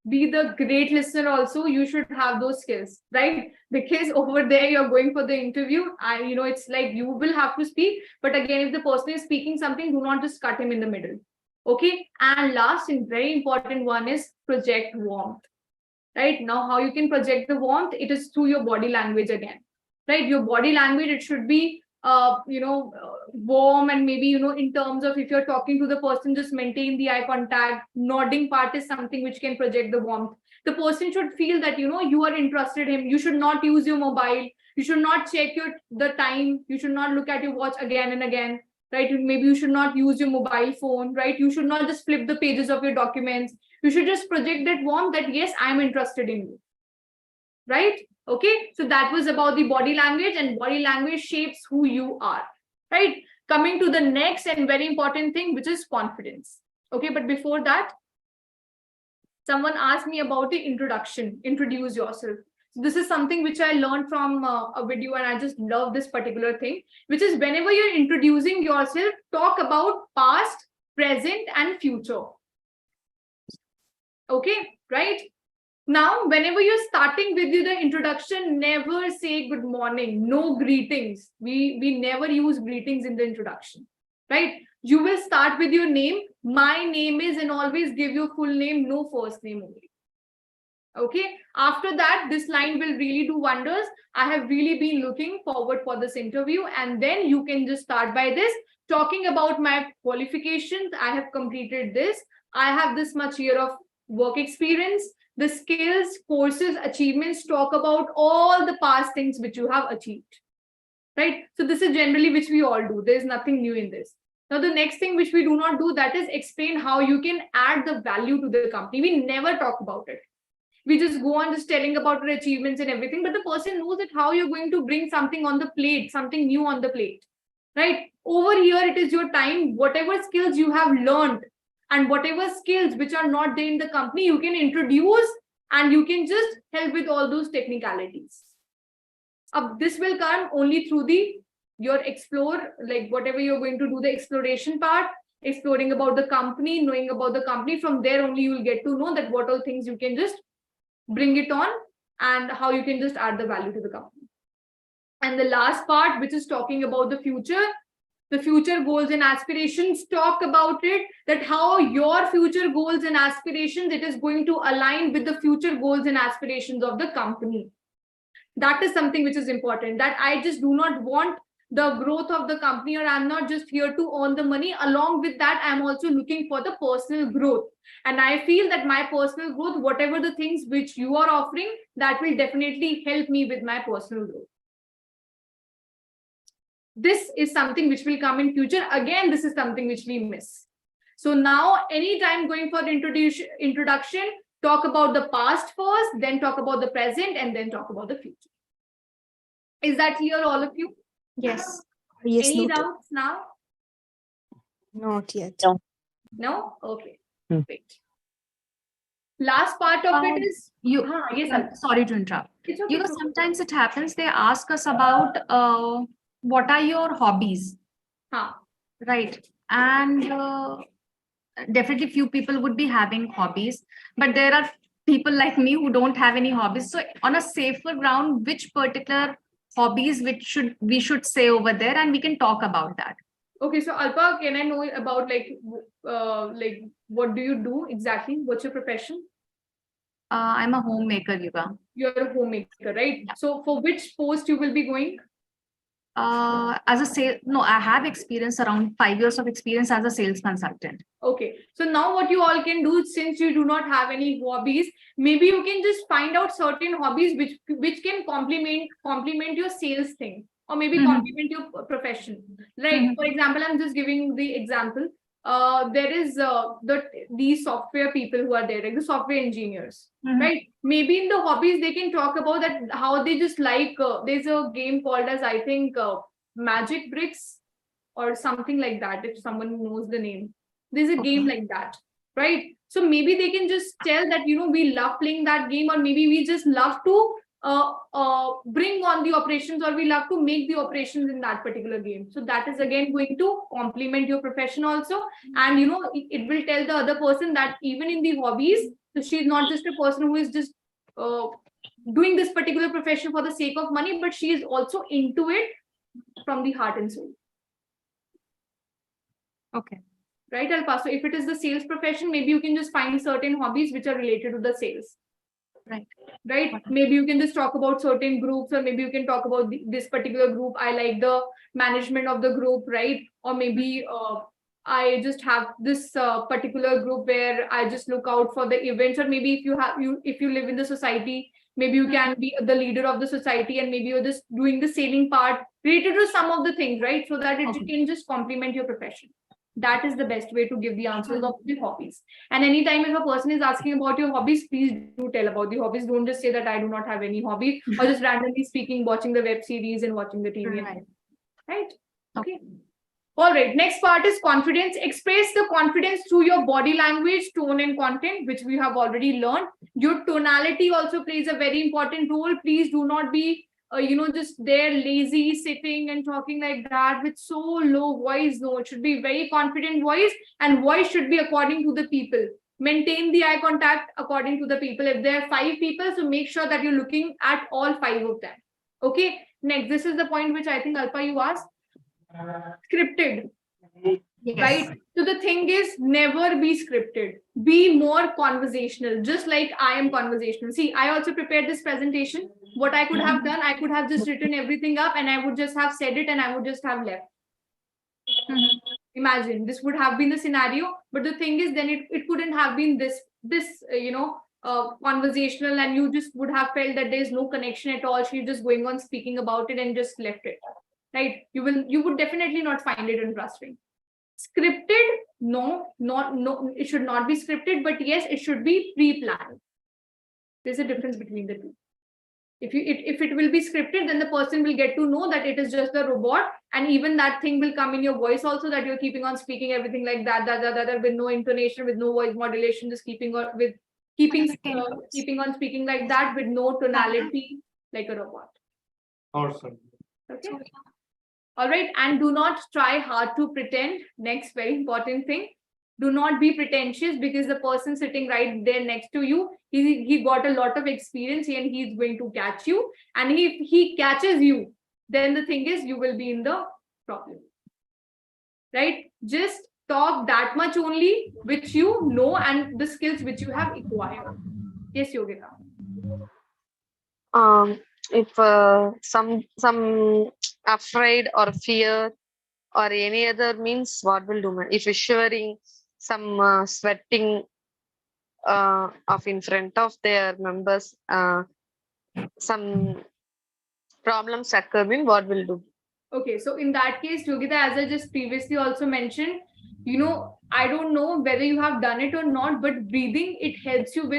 Be the great listener also. You should have those skills, right? Because over there you're going for the interview. It's like you will have to speak. But again, if the person is speaking something, do not just cut him in the middle. Okay. And last and very important one is project warmth. Right now, how you can project the warmth? It is through your body language again. Right? Your body language, it should be warm, and maybe in terms of if you're talking to the person, just maintain the eye contact. Nodding part is something which can project the warmth. The person should feel that you are interested in him. You should not use your mobile. You should not check the time. You should not look at your watch again and again. Right? Maybe you should not use your mobile phone. Right? You should not just flip the pages of your documents. You should just project that warmth, that yes, I'm interested in you. Right? Okay, so that was about the body language, and body language shapes who you are. Right? Coming to the next and very important thing, which is confidence. Okay, but before that, someone asked me about the introduction. Introduce yourself. So this is something which I learned from a video, and I just love this particular thing, which is whenever you're introducing yourself, talk about past, present, and future. Okay, right? Now, whenever you're starting with the introduction, never say good morning, no greetings. We never use greetings in the introduction, right? You will start with your name. My name is, and always give your full name, no first name only. Okay, after that, this line will really do wonders. I have really been looking forward for this interview, and then you can just start by this, talking about my qualifications. I have completed this. I have this much year of work experience. The skills, courses, achievements, talk about all the past things which you have achieved, right? So this is generally which we all do. There's nothing new in this. Now, the next thing which we do not do, that is explain how you can add the value to the company. We never talk about it. We just go on just telling about our achievements and everything, but the person knows that how you're going to bring something on the plate, something new on the plate, right? Over here, it is your time. Whatever skills you have learned, and whatever skills which are not there in the company, you can introduce, and you can just help with all those technicalities. This will come only through your explore, like whatever you're going to do, the exploration part, exploring about the company, knowing about the company. From there only you will get to know that what all things you can just bring it on, and how you can just add the value to the company. And the last part, which is talking about the future goals and aspirations, talk about it, that how your future goals and aspirations, it is going to align with the future goals and aspirations of the company. That is something which is important, that I just do not want the growth of the company, or I'm not just here to earn the money. Along with that, I'm also looking for the personal growth. And I feel that my personal growth, whatever the things which you are offering, that will definitely help me with my personal growth. This is something which will come in future. Again, this is something which we miss. So now, anytime going for introduction, talk about the past first, then talk about the present, and then talk about the future. Is that clear, all of you? Yes. Yes, Any noted. doubts now? Not yet. No? Okay. Hmm. Great. Last part of it is yes. Sorry to interrupt. It's okay. Sometimes it happens, they ask us about what are your hobbies, right? And definitely few people would be having hobbies, but there are people like me who don't have any hobbies. So on a safer ground, which particular hobbies we should say over there, and we can talk about that. Okay, so Alpa, can I know about like what do you do exactly? What's your profession? I'm a homemaker, Yuga. You're a homemaker, right? Yeah. So for which post you will be going? As a I have experience, around 5 years of experience as a sales consultant. Okay, so now what you all can do, since you do not have any hobbies, maybe you can just find out certain hobbies which can complement your sales thing, or maybe complement your profession. Like for example, I'm just giving the example. There is these software people who are there, like the software engineers, right? Maybe in the hobbies they can talk about that, how they just like there's a game called as, I think, Magic Bricks or something like that, if someone knows the name. There's a game like that, right? So maybe they can just tell that, we love playing that game, or maybe we just love to bring on the operations, or we love to make the operations in that particular game. So that is again going to complement your profession also. And it will tell the other person that even in the hobbies, so she's not just a person who is just doing this particular profession for the sake of money, but she is also into it from the heart and soul. Okay. Right, Alpa? So if it is the sales profession, maybe you can just find certain hobbies which are related to the sales. Right. Maybe you can just talk about certain groups, or maybe you can talk about this particular group. I like the management of the group, right? Or maybe I just have this particular group where I just look out for the events. Or maybe if you live in the society, maybe you can be the leader of the society, and maybe you're just doing the sailing part related to some of the things, right? So that it can just complement your profession. That is the best way to give the answers of the hobbies. And anytime if a person is asking about your hobbies, please do tell about the hobbies. Don't just say that I do not have any hobby, or just randomly speaking, watching the web series and watching the TV. Right? Okay. All right. Next part is confidence. Express the confidence through your body language, tone, and content, which we have already learned. Your tonality also plays a very important role. Please do not be just there lazy sitting and talking like that with so low voice. No, it should be very confident voice, and voice should be according to the people. Maintain the eye contact according to the people. If there are 5 people, so make sure that you're looking at all 5 of them. Okay. Next, this is the point which I think Alpa you asked. Scripted. Yes. Right. So the thing is, never be scripted. Be more conversational, just like I am conversational. See, I also prepared this presentation. What I could have done, I could have just written everything up, and I would just have said it, and I would just have left. Imagine this would have been the scenario, but the thing is, then it couldn't have been this conversational, and you just would have felt that there's no connection at all. She's just going on speaking about it and just left it. Right? You would definitely not find it interesting. Scripted, no, it should not be scripted, but yes, it should be pre-planned. There's a difference between the two. If it will be scripted, then the person will get to know that it is just a robot, and even that thing will come in your voice also, that you're keeping on speaking everything like that with no intonation, with no voice modulation, just keeping on speaking like that with no tonality, like a robot. Awesome. Okay. All right, and do not try hard to pretend. Next very important thing, do not be pretentious, because the person sitting right there next to you, he got a lot of experience, and he's going to catch you. And if he catches you, then the thing is, you will be in the problem. Right? Just talk that much only which you know and the skills which you have acquired. Yes, Yogita. If some afraid or fear or any other means, what will do? If you're shivering, some sweating of in front of their members, some problems occur, mean what will do? Okay, so in that case, Yogita, as I just previously also mentioned, I don't know whether you have done it or not, but breathing, it helps you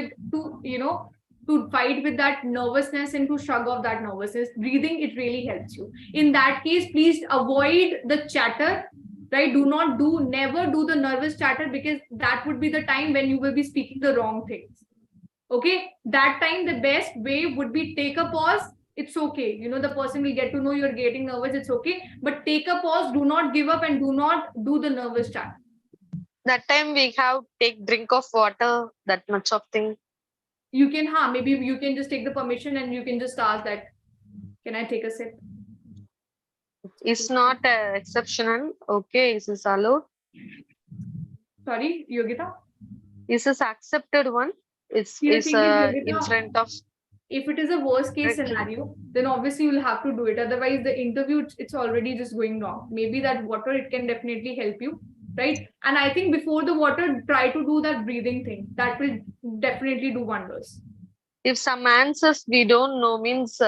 to fight with that nervousness and to shrug off that nervousness. Breathing, it really helps you. In that case, please avoid the chatter, right? Never do the nervous chatter, because that would be the time when you will be speaking the wrong things. Okay, that time the best way would be take a pause. It's okay. The person will get to know you're getting nervous. It's okay. But take a pause. Do not give up, and do not do the nervous chat. That time we have take drink of water, that much of thing. You can, maybe you can just take the permission, and you can just ask that, can I take a sip? It's not exceptional. Okay, is this allowed? Sorry, Yogita? Is this accepted one? It's in front of. If it is a worst case scenario, then obviously you'll have to do it. Otherwise, the interview, it's already just going wrong. Maybe that water, it can definitely help you, right? And I think before the water, try to do that breathing thing. That will definitely do wonders. If some answers we don't know, means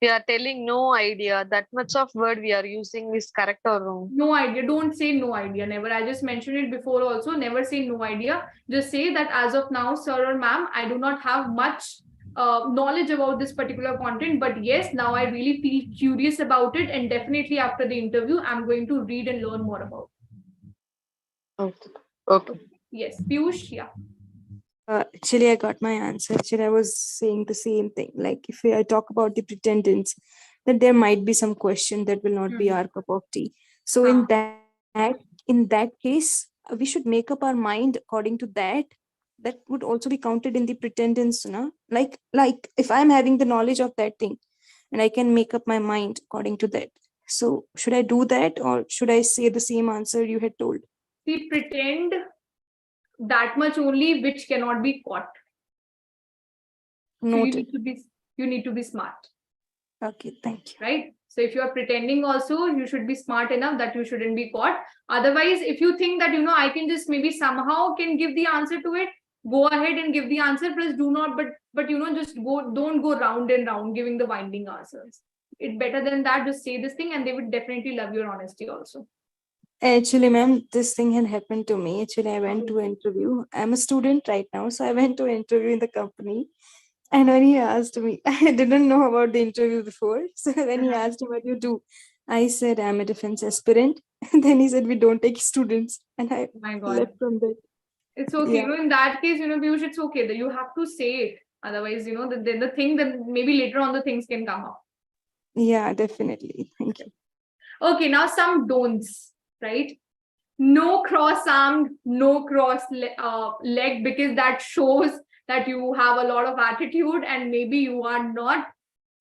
we are telling no idea. That much of word we are using is correct or wrong? No idea. Don't say no idea. Never. I just mentioned it before also. Never say no idea. Just say that as of now, sir or ma'am, I do not have much knowledge about this particular content, but yes, now I really feel curious about it, and definitely after the interview, I'm going to read and learn more about it. Okay. Yes, Piyush, yeah. Actually, I got my answer. Actually, I was saying the same thing. Like, if I talk about the pretenders, that there might be some question that will not be Mhm. our cup of tea. So, Huh. in that case, we should make up our mind according to that. That would also be counted in the pretenders, no? Like if I'm having the knowledge of that thing, and I can make up my mind according to that. So, should I do that, or should I say the same answer you had told? See, pretend that much only which cannot be caught. So Noted. you need to be smart, Okay, thank you. right? So if you are pretending also, you should be smart enough that you shouldn't be caught. Otherwise, if you think that I can just maybe somehow can give the answer to it, go ahead and give the answer. Plus, do not, but just don't go round and round giving the winding answers. It's better than that. Just say this thing, and they would definitely love your honesty also. Actually, ma'am, this thing had happened to me. Actually, I went to an interview. I'm a student right now, so I went to an interview in the company. And when he asked me, I didn't know about the interview before. So when he asked me, what do you do? I said, I'm a defense aspirant. And then he said, we don't take students. And I My God. left from that. It's okay. Yeah. In that case, Piyush, it's okay that you have to say it. Otherwise, the thing that maybe later on the things can come up. Yeah, definitely. Thank you. Okay, now some don'ts, right? No cross-armed, no leg, because that shows that you have a lot of attitude and maybe you are not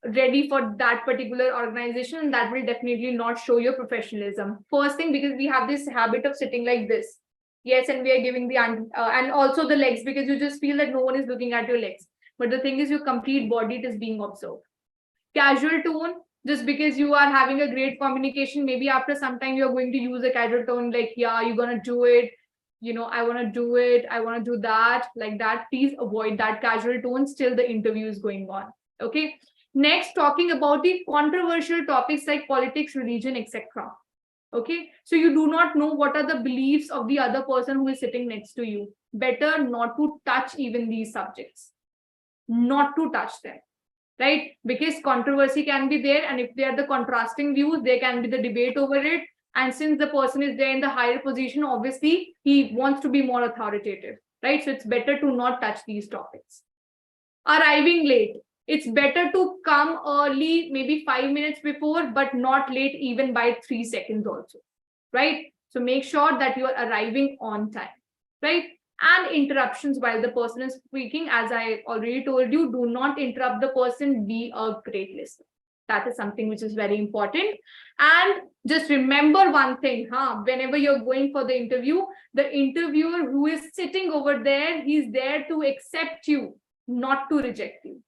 ready for that particular organization. That will definitely not show your professionalism. First thing, because we have this habit of sitting like this. Yes, and we are giving the and also the legs, because you just feel that no one is looking at your legs. But the thing is, your complete body it is being observed. Casual tone, just because you are having a great communication, maybe after some time you're going to use a casual tone like, yeah, you're gonna do it, I want to do it, I want to do that, like that. Please avoid that casual tone still the interview is going on. Okay, next, talking about the controversial topics like politics, religion, etc. Okay, so you do not know what are the beliefs of the other person who is sitting next to you. Better not to touch even these subjects, not to touch them, right? Because controversy can be there, and if they are the contrasting views, there can be the debate over it. And since the person is there in the higher position, obviously he wants to be more authoritative, right? So it's better to not touch these topics. Arriving late, it's better to come early, maybe 5 minutes before, but not late even by 3 seconds also, right? So make sure that you are arriving on time, right? And interruptions while the person is speaking, as I already told you, do not interrupt the person, be a great listener. That is something which is very important. And just remember one thing, whenever you're going for the interview, the interviewer who is sitting over there, he's there to accept you, not to reject you,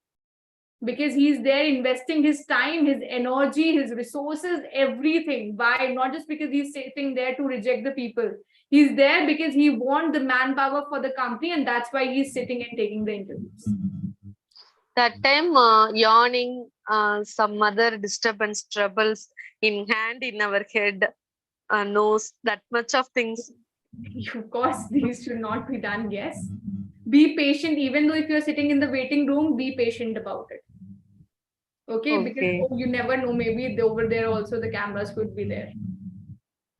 because he's there investing his time, his energy, his resources, everything. Why? Not just because he's sitting there to reject the people. He's there because he wants the manpower for the company, and that's why he's sitting and taking the interviews. That time, yawning, some other disturbance, troubles in hand, in our head, nose, that much of things. Of course, these should not be done. Yes. Be patient, even though if you're sitting in the waiting room, be patient about it. Okay, because you never know, maybe over there also the cameras could be there.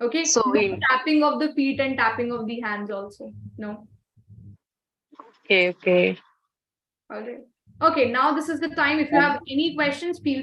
Okay, so no tapping of the feet and tapping of the hands also. No. Okay. All right. Okay, now this is the time. If you have any questions, feel